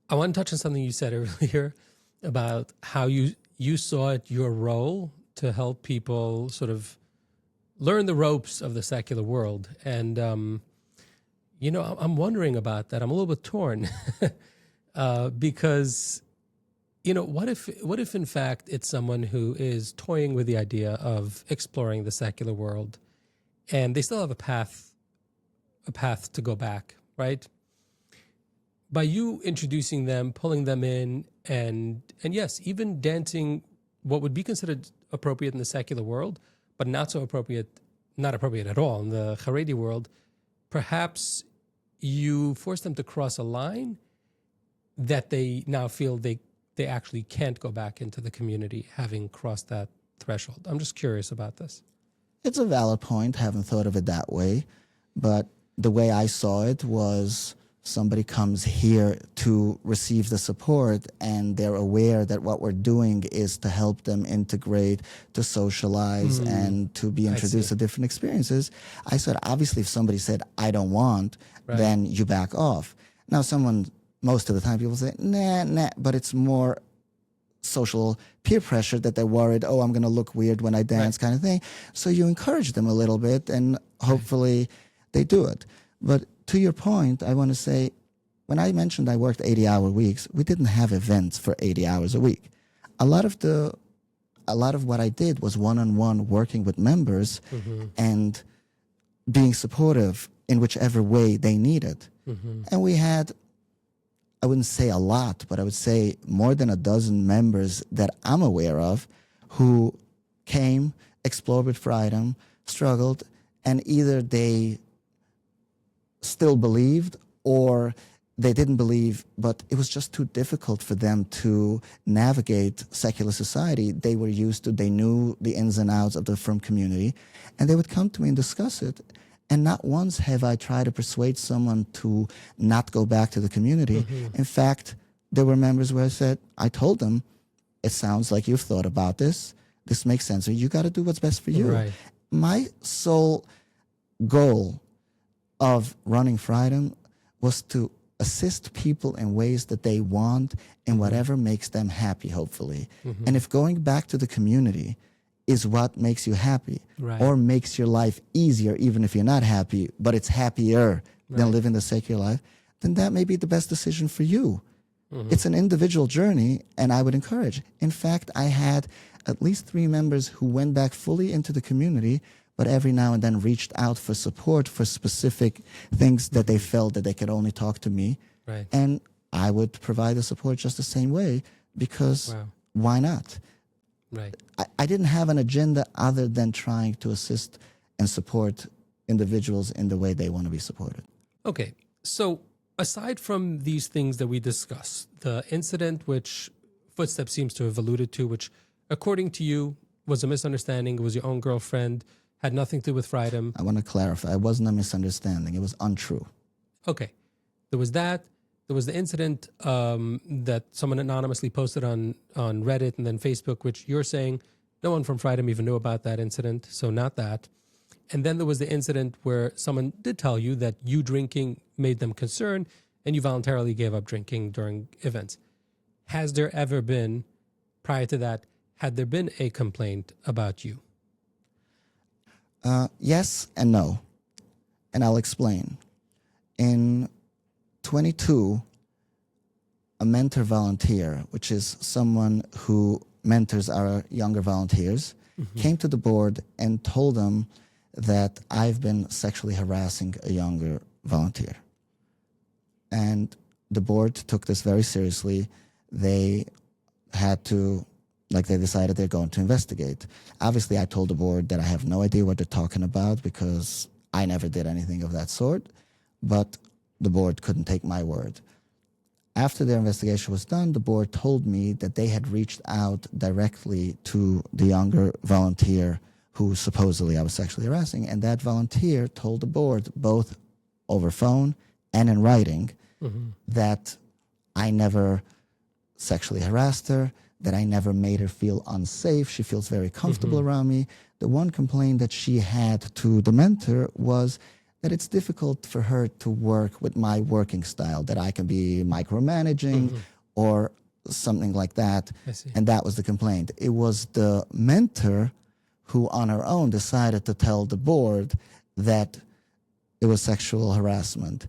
I want to touch on something you said earlier about how you saw it your role to help people sort of learn the ropes of the secular world. And, I'm wondering about that. I'm a little bit torn because, what if in fact it's someone who is toying with the idea of exploring the secular world and they still have a path a path to go back, right? By you introducing them, pulling them in, and yes, even dancing what would be considered appropriate in the secular world, but not appropriate at all in the Haredi world, perhaps you force them to cross a line that they now feel they actually can't go back into the community having crossed that threshold. I'm just curious about this. It's a valid point. Haven't thought of it that way. But the way I saw it was somebody comes here to receive the support and they're aware that what we're doing is to help them integrate, to socialize, and to be introduced to different experiences. I said, obviously, if somebody said, I don't want, then you back off. Now, most of the time people say, nah, but it's more social peer pressure that they're worried, oh, I'm going to look weird when I dance kind of thing. So you encourage them a little bit and hopefully they do it. But to your point, I want to say, when I mentioned I worked 80-hour weeks, we didn't have events for 80 hours a week. A lot of what I did was one-on-one working with members and being supportive in whichever way they needed. And we had, I wouldn't say a lot, but I would say more than a dozen members that I'm aware of who came, explored with Freidom, struggled, and either they still believed or they didn't believe, but it was just too difficult for them to navigate secular society. They were used to, they knew the ins and outs of the Frum community, and they would come to me and discuss it. And not once have I tried to persuade someone to not go back to the community. In fact, there were members where I told them, it sounds like you've thought about this. This makes sense. You got to do what's best for you. Right. My sole goal of running Freidom was to assist people in ways that they want and whatever makes them happy, hopefully. And if going back to the community is what makes you happy or makes your life easier, even if you're not happy, but it's happier than living the secular life, then that may be the best decision for you. It's an individual journey, and I would encourage. In fact, I had at least 3 members who went back fully into the community, but every now and then reached out for support for specific things that they felt that they could only talk to me. And I would provide the support just the same way because why not? I didn't have an agenda other than trying to assist and support individuals in the way they want to be supported. Okay, so aside from these things that we discussed, the incident which Footsteps seems to have alluded to, which according to you was a misunderstanding, it was your own girlfriend, had nothing to do with Freidom. I want to clarify, it wasn't a misunderstanding, it was untrue. Okay, there was that. There was the incident that someone anonymously posted on Reddit and then Facebook, which you're saying no one from Freidom even knew about that incident, so not that. And then there was the incident where someone did tell you that you drinking made them concerned and you voluntarily gave up drinking during events. Has there ever been, prior to that, had there been a complaint about you? Yes and no, and I'll explain. In 22, a mentor volunteer, which is someone who mentors our younger volunteers, came to the board and told them that I've been sexually harassing a younger volunteer. And the board took this very seriously. They had to, they decided they're going to investigate. Obviously, I told the board that I have no idea what they're talking about because I never did anything of that sort, but the board couldn't take my word. After their investigation was done, the board told me that they had reached out directly to the younger volunteer who supposedly I was sexually harassing, and that volunteer told the board, both over phone and in writing, that I never sexually harassed her, that I never made her feel unsafe. She feels very comfortable around me. The one complaint that she had to the mentor was that it's difficult for her to work with my working style, that I can be micromanaging or something like that. And that was the complaint. It was the mentor who on her own decided to tell the board that it was sexual harassment.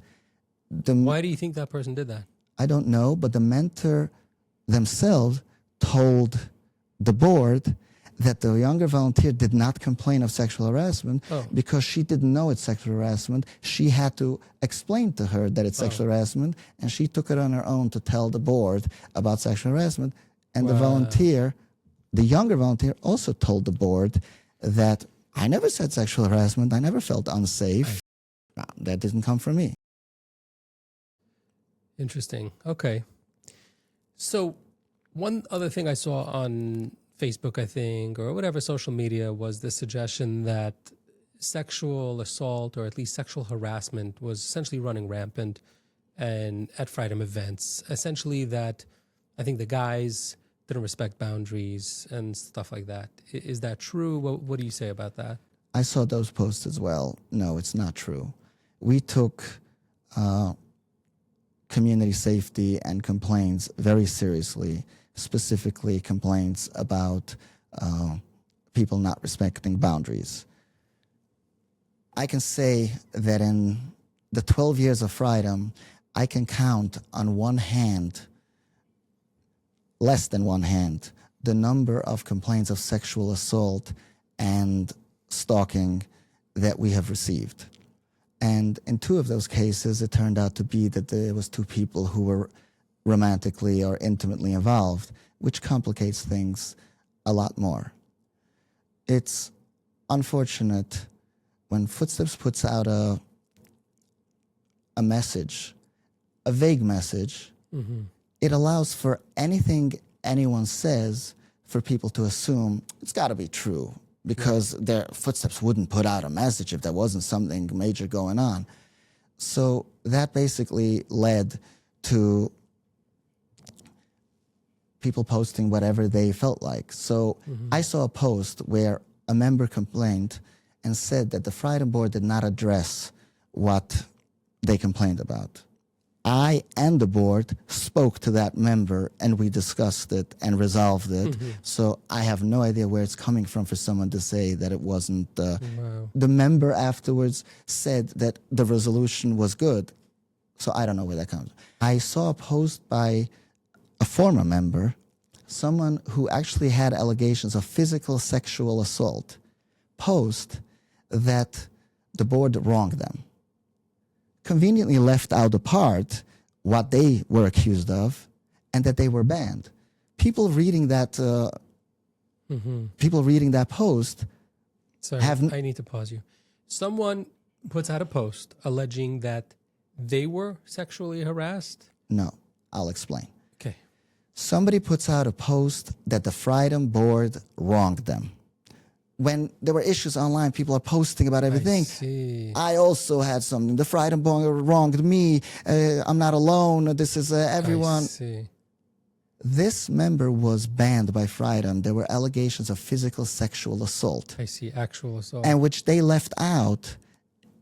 Why do you think that person did that? I don't know, but the mentor themselves told the board that the younger volunteer did not complain of sexual harassment Oh. because she didn't know it's sexual harassment. She had to explain to her that it's sexual harassment, and she took it on her own to tell the board about sexual harassment. And the volunteer, the younger volunteer, also told the board that I never said sexual harassment. I never felt unsafe. That didn't come from me. Interesting. Okay. So one other thing I saw on Facebook, I think, or whatever social media, was the suggestion that sexual assault, or at least sexual harassment, was essentially running rampant and at Freidom events. Essentially that I think the guys didn't respect boundaries and stuff like that. Is that true? What do you say about that? I saw those posts as well. No, it's not true. We took community safety and complaints very seriously, specifically complaints about people not respecting boundaries. I can say that in the 12 years of Freidom, I can count on one hand, less than one hand, the number of complaints of sexual assault and stalking that we have received. And in two of those cases, it turned out to be that there was two people who were romantically or intimately involved, which complicates things a lot more. It's unfortunate when Footsteps puts out a message, a vague message, it allows for anything anyone says for people to assume it's got to be true, because their Footsteps wouldn't put out a message if there wasn't something major going on. So that basically led to people posting whatever they felt like. So I saw a post where a member complained and said that the Freidom board did not address what they complained about. I and the board spoke to that member and we discussed it and resolved it. So I have no idea where it's coming from for someone to say that it wasn't. The member afterwards said that the resolution was good. So I don't know where that comes. I saw a post by a former member, someone who actually had allegations of physical sexual assault, post that the board wronged them. Conveniently left out the part what they were accused of and that they were banned. People reading that post Sorry, I need to pause you. Someone puts out a post alleging that they were sexually harassed? No, I'll explain. Okay. Somebody puts out a post that the Freidom board wronged them. When there were issues online, people are posting about everything. I see. I also had something. The Freidom board wronged me. I'm not alone. This is everyone. I see. This member was banned by Freidom. There were allegations of physical sexual assault. I see. Actual assault. And which they left out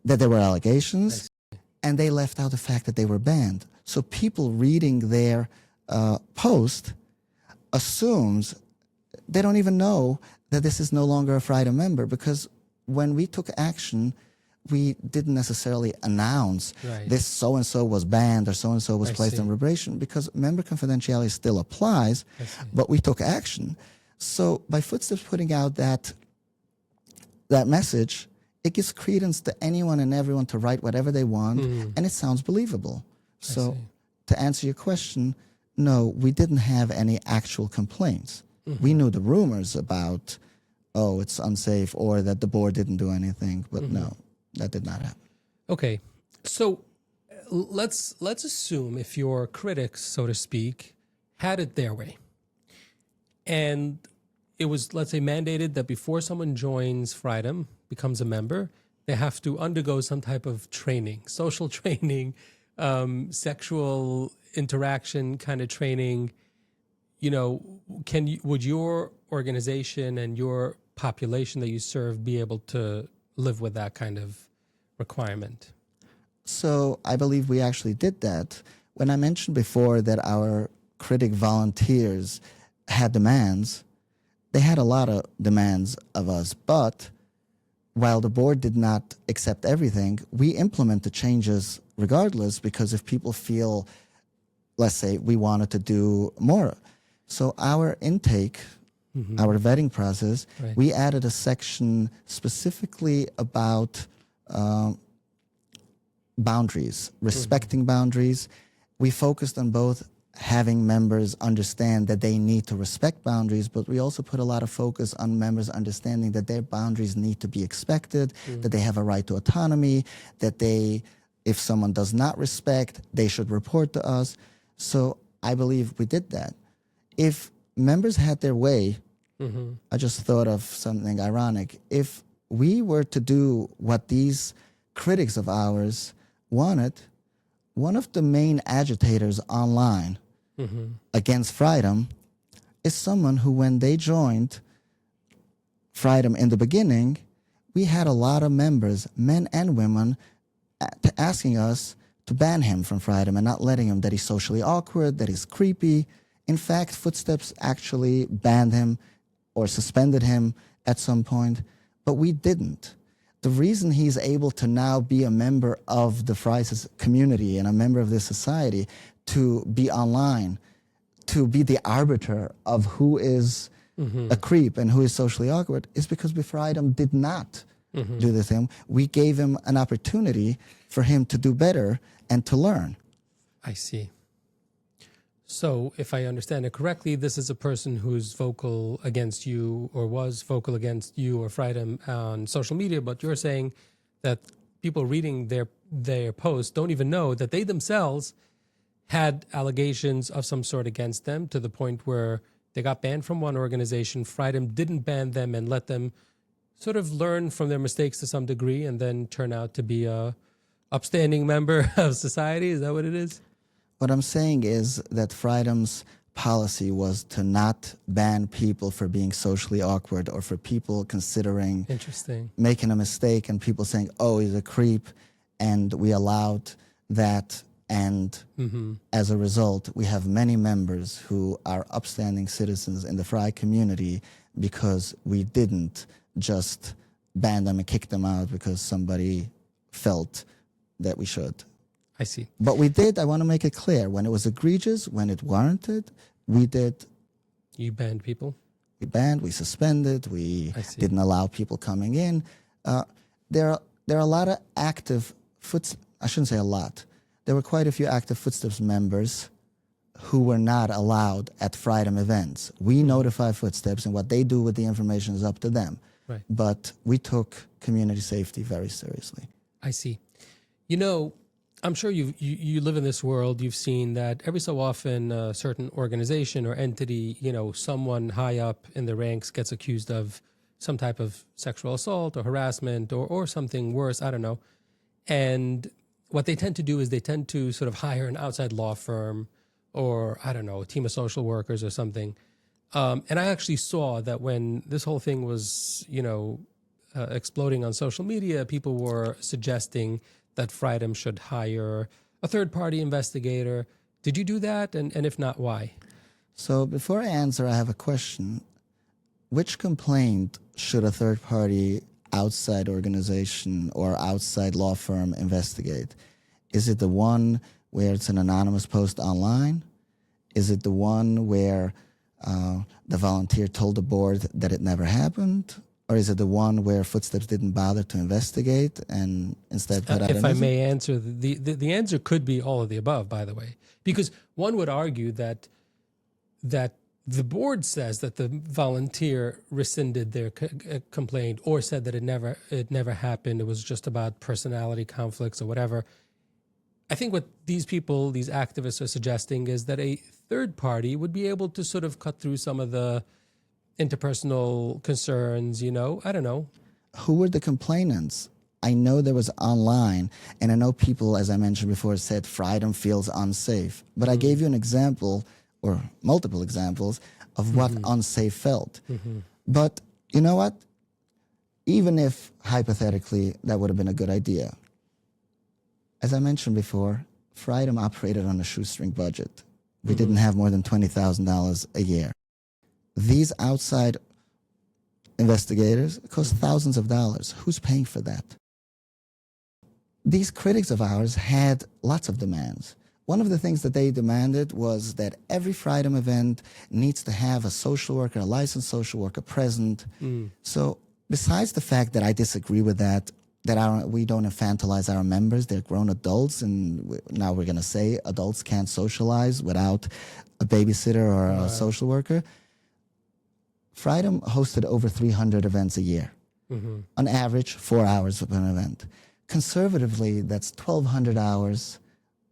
that there were allegations, and they left out the fact that they were banned. So people reading their post assumes they don't even know that this is no longer a Freidom member, because when we took action, we didn't necessarily announce this so-and-so was banned or so-and-so was placed on probation, because member confidentiality still applies, but we took action. So by Footsteps putting out that message, it gives credence to anyone and everyone to write whatever they want, and it sounds believable. So to answer your question, no, we didn't have any actual complaints. We knew the rumors about, oh, it's unsafe, or that the board didn't do anything, but no, that did not happen. Okay, so let's assume if your critics, so to speak, had it their way, and it was, let's say, mandated that before someone joins Freidom, becomes a member, they have to undergo some type of training, social training, sexual interaction kind of training. You know, would your organization and your population that you serve be able to live with that kind of requirement? So I believe we actually did that. When I mentioned before that our critic volunteers had demands, they had a lot of demands of us, but while the board did not accept everything, we implement the changes regardless, because if people feel, let's say, we wanted to do more. So our intake our vetting process, Right. we added a section specifically about boundaries, respecting boundaries. We focused on both having members understand that they need to respect boundaries, but we also put a lot of focus on members understanding that their boundaries need to be expected, that they have a right to autonomy, that they, if someone does not respect, they should report to us. So I believe we did that. If members had their way, I just thought of something ironic. If we were to do what these critics of ours wanted, one of the main agitators online against Freidom is someone who, when they joined Freidom in the beginning, we had a lot of members, men and women, asking us to ban him from Freidom and not letting him, that he's socially awkward, that he's creepy. In fact, Footsteps actually banned him or suspended him at some point, but we didn't. The reason he's able to now be a member of the Fries community and a member of this society, to be online, to be the arbiter of who is a creep and who is socially awkward, is because Freidom did not do the thing. We gave him an opportunity for him to do better and to learn. I see. So, if I understand it correctly, this is a person who's vocal against you, or was vocal against you or Freidom on social media, but you're saying that people reading their posts don't even know that they themselves had allegations of some sort against them, to the point where they got banned from one organization. Freidom didn't ban them and let them sort of learn from their mistakes to some degree, and then turn out to be a upstanding member of society. Is that what it is? What I'm saying is that Freidom's policy was to not ban people for being socially awkward, or for people considering Interesting. making a mistake and people saying, oh, he's a creep, and we allowed that. And as a result, we have many members who are upstanding citizens in the Fry community because we didn't just ban them and kick them out because somebody felt that we should. I see. But we did, I want to make it clear, when it was egregious, when it warranted, we did. You banned people? We banned, we suspended, we didn't allow people coming in. There are a lot of active I shouldn't say a lot. There were quite a few active Footsteps members who were not allowed at Freidom events. We notify Footsteps, and what they do with the information is up to them. Right. But we took community safety very seriously. I see. You know, I'm sure you live in this world. You've seen that every so often a certain organization or entity, you know, someone high up in the ranks gets accused of some type of sexual assault or harassment or something worse. I don't know. And what they tend to do is they tend to sort of hire an outside law firm, or, I don't know, a team of social workers or something. And I actually saw that when this whole thing was, you know, exploding on social media, people were suggesting that Freidom should hire a third-party investigator. Did you do that? And if not, why? So before I answer, I have a question. Which complaint should a third-party outside organization or outside law firm investigate? Is it the one where it's an anonymous post online? Is it the one where the volunteer told the board that it never happened? Or is it the one where Footsteps didn't bother to investigate and instead put out If I may answer, the answer could be all of the above, by the way. Because one would argue that the board says that the volunteer rescinded their complaint, or said that it never happened. It was just about personality conflicts or whatever. I think what these people, these activists, are suggesting is that a third party would be able to sort of cut through some of the interpersonal concerns, you know? I don't know. Who were the complainants? I know there was online, and I know people, as I mentioned before, said Freidom feels unsafe. But I gave you an example, or multiple examples, of what unsafe felt. But you know what? Even if, hypothetically, that would have been a good idea, as I mentioned before, Freidom operated on a shoestring budget. We didn't have more than $20,000 a year. These outside investigators cost thousands of dollars. Who's paying for that? These critics of ours had lots of demands. one of the things that they demanded was that every Freidom event needs to have a social worker, a licensed social worker present. So besides the fact that I disagree with that we don't infantilize our members, they're grown adults, and now we're going to say adults can't socialize without a babysitter or a social worker. Freidom hosted over 300 events a year. On average, 4 hours of an event. Conservatively, that's 1,200 hours,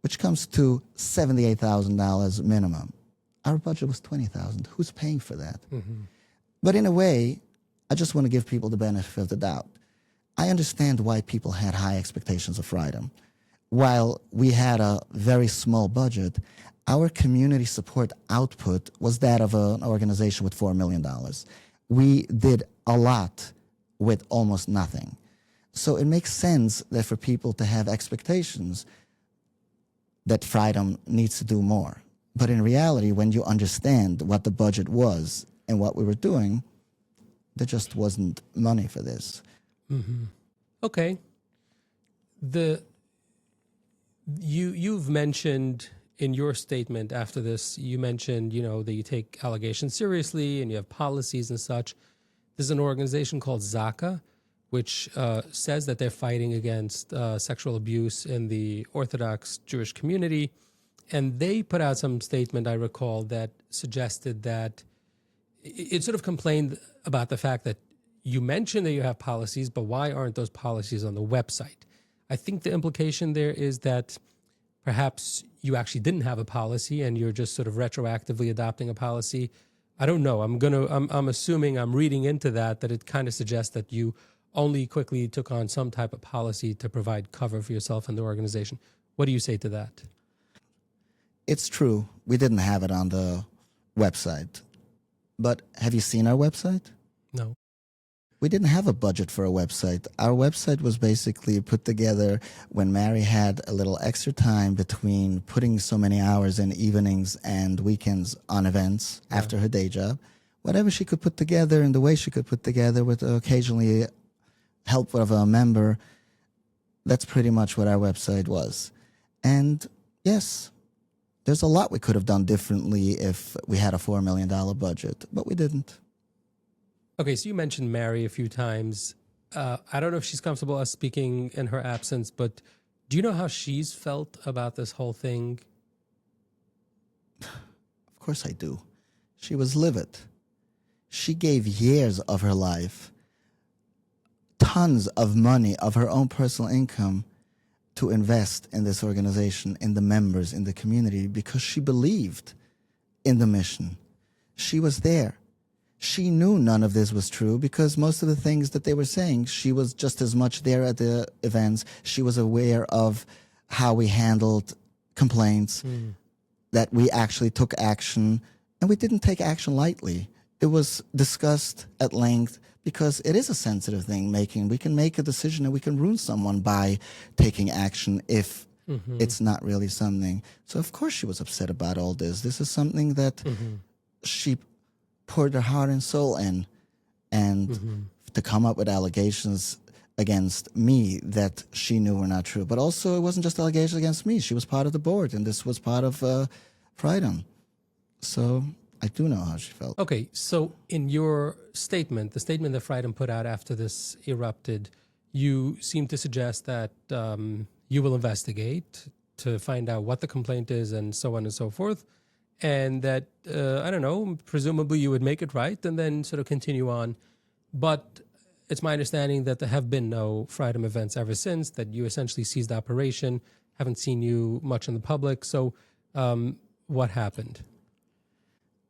which comes to $78,000 minimum. Our budget was $20,000. Who's paying for that? But in a way, I just want to give people the benefit of the doubt. I understand why people had high expectations of Freidom. While we had a very small budget, our community support output was that of an organization with $4 million. We did a lot with almost nothing. So it makes sense that for people to have expectations that Freidom needs to do more. But in reality, when you understand what the budget was and what we were doing, there just wasn't money for this. Okay. You've mentioned in your statement after this, you mentioned, that you take allegations seriously and you have policies and such. There's an organization called Zaka, which says that they're fighting against sexual abuse in the Orthodox Jewish community. And they put out some statement, I recall, that suggested that it sort of complained about the fact that you mentioned that you have policies, but why aren't those policies on the website? I think the implication there is that perhaps you actually didn't have a policy and you're just sort of retroactively adopting a policy. I don't know. I'm assuming, I'm reading into that it kind of suggests that you only quickly took on some type of policy to provide cover for yourself and the organization. What do you say to that? It's true. We didn't have it on the website. But have you seen our website? No. We didn't have a budget for a website. Our website was basically put together when Mary had a little extra time between putting so many hours in evenings and weekends on events after her day job. Whatever she could put together in the way she could put together with occasionally help of a member, that's pretty much what our website was. And yes, there's a lot we could have done differently if we had a $4 million budget, but we didn't. Okay, so you mentioned Mary a few times. I don't know if she's comfortable us speaking in her absence, but do you know how she's felt about this whole thing? Of course I do. She was livid. She gave years of her life, tons of money of her own personal income to invest in this organization, in the members, in the community, because she believed in the mission. She was there. She knew none of this was true because most of the things that they were saying, she was just as much there at the events. She was aware of how we handled complaints, that we actually took action, and we didn't take action lightly. It was discussed at length because it is a sensitive thing making. We can make a decision and we can ruin someone by taking action if it's not really something. So of course she was upset about all this. This is something that she poured her heart and soul in, and to come up with allegations against me that she knew were not true. But also it wasn't just allegations against me. She was part of the board, and this was part of Freidom. So I do know how she felt. Okay, so in your statement, the statement that Freidom put out after this erupted, you seem to suggest that you will investigate to find out what the complaint is and so on and so forth. And that, I don't know, presumably you would make it right and then sort of continue on. But it's my understanding that there have been no Freidom events ever since, that you essentially ceased operation, haven't seen you much in the public. So what happened?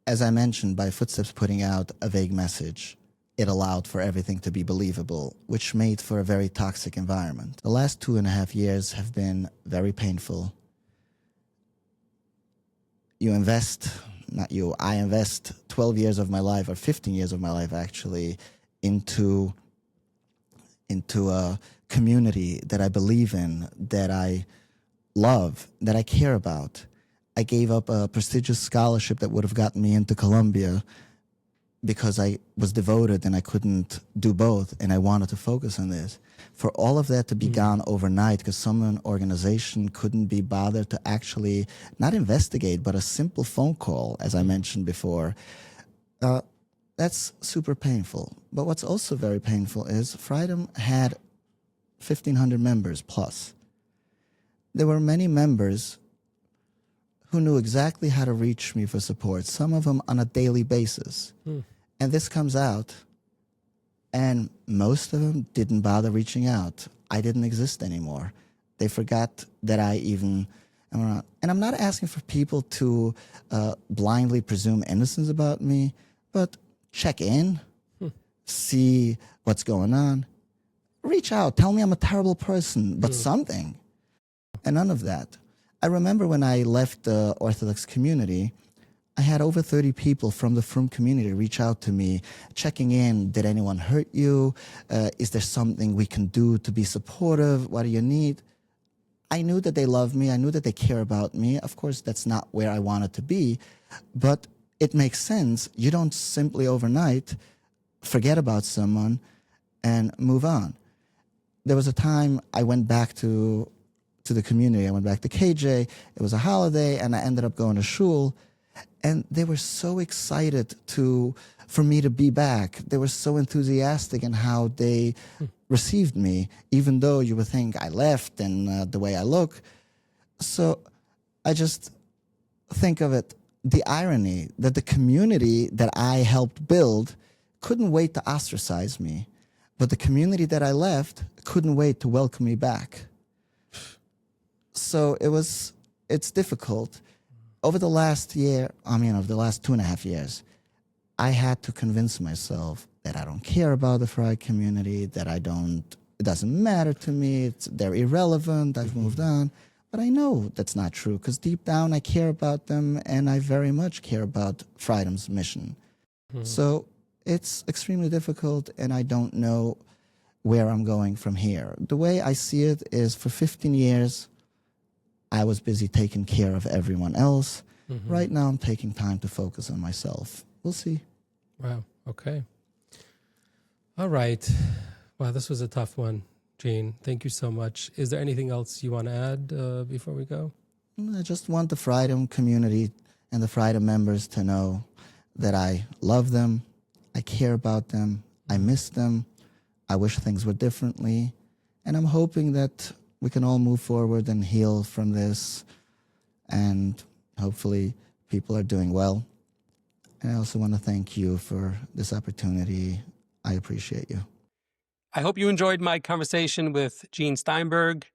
As I mentioned, by Footsteps putting out a vague message, it allowed for everything to be believable, which made for a very toxic environment. The last 2.5 years have been very painful. I invest 12 years of my life, or 15 years of my life actually, into a community that I believe in, that I love, that I care about. I gave up a prestigious scholarship that would have gotten me into Columbia because I was devoted and I couldn't do both and I wanted to focus on this. For all of that to be gone overnight because some organization couldn't be bothered to actually not investigate, but a simple phone call, as I mentioned before, that's super painful. But what's also very painful is Freidom had 1,500 members plus. There were many members who knew exactly how to reach me for support, some of them on a daily basis. And this comes out, and most of them didn't bother reaching out. I didn't exist anymore. They forgot that I even am around. And I'm not asking for people to blindly presume innocence about me, but check in, see what's going on, reach out, tell me I'm a terrible person, but something. And none of that. I remember when I left the Orthodox community, I had over 30 people from the Frum community reach out to me, checking in. Did anyone hurt you? Is there something we can do to be supportive? What do you need? I knew that they love me. I knew that they care about me. Of course, that's not where I wanted to be, but it makes sense. You don't simply overnight forget about someone and move on. There was a time I went back to the community. I went back to KJ. It was a holiday, and I ended up going to shul. And they were so excited for me to be back. They were so enthusiastic in how they received me, even though you would think I left and the way I look. So I just think of it, the irony that the community that I helped build couldn't wait to ostracize me, but the community that I left couldn't wait to welcome me back. So it's difficult. Over the last year, over the last 2.5 years, I had to convince myself that I don't care about the Freud community, that it doesn't matter to me, they're irrelevant, I've moved on. But I know that's not true, because deep down I care about them, and I very much care about Freidom's mission. So it's extremely difficult, and I don't know where I'm going from here. The way I see it is, for 15 years, I was busy taking care of everyone else. Right now, I'm taking time to focus on myself. We'll see. Wow. Okay. All right. Wow, this was a tough one, Gene. Thank you so much. Is there anything else you want to add before we go? I just want the Freidom community and the Freidom members to know that I love them, I care about them, I miss them, I wish things were differently, and I'm hoping that we can all move forward and heal from this, and hopefully people are doing well. And I also want to thank you for this opportunity. I appreciate you. I hope you enjoyed my conversation with Gene Steinberg.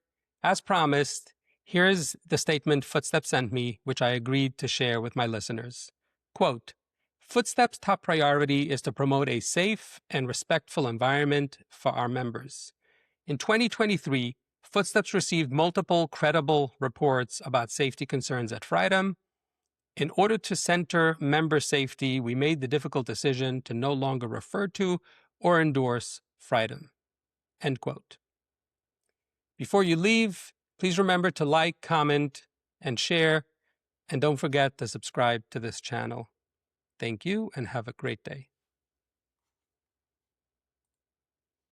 As promised, here's the statement Footsteps sent me, which I agreed to share with my listeners. Quote, Footsteps' top priority is to promote a safe and respectful environment for our members. In 2023, Footsteps received multiple credible reports about safety concerns at Freidom. In order to center member safety, we made the difficult decision to no longer refer to or endorse Freidom. End quote. Before you leave, please remember to like, comment, and share, and don't forget to subscribe to this channel. Thank you, and have a great day.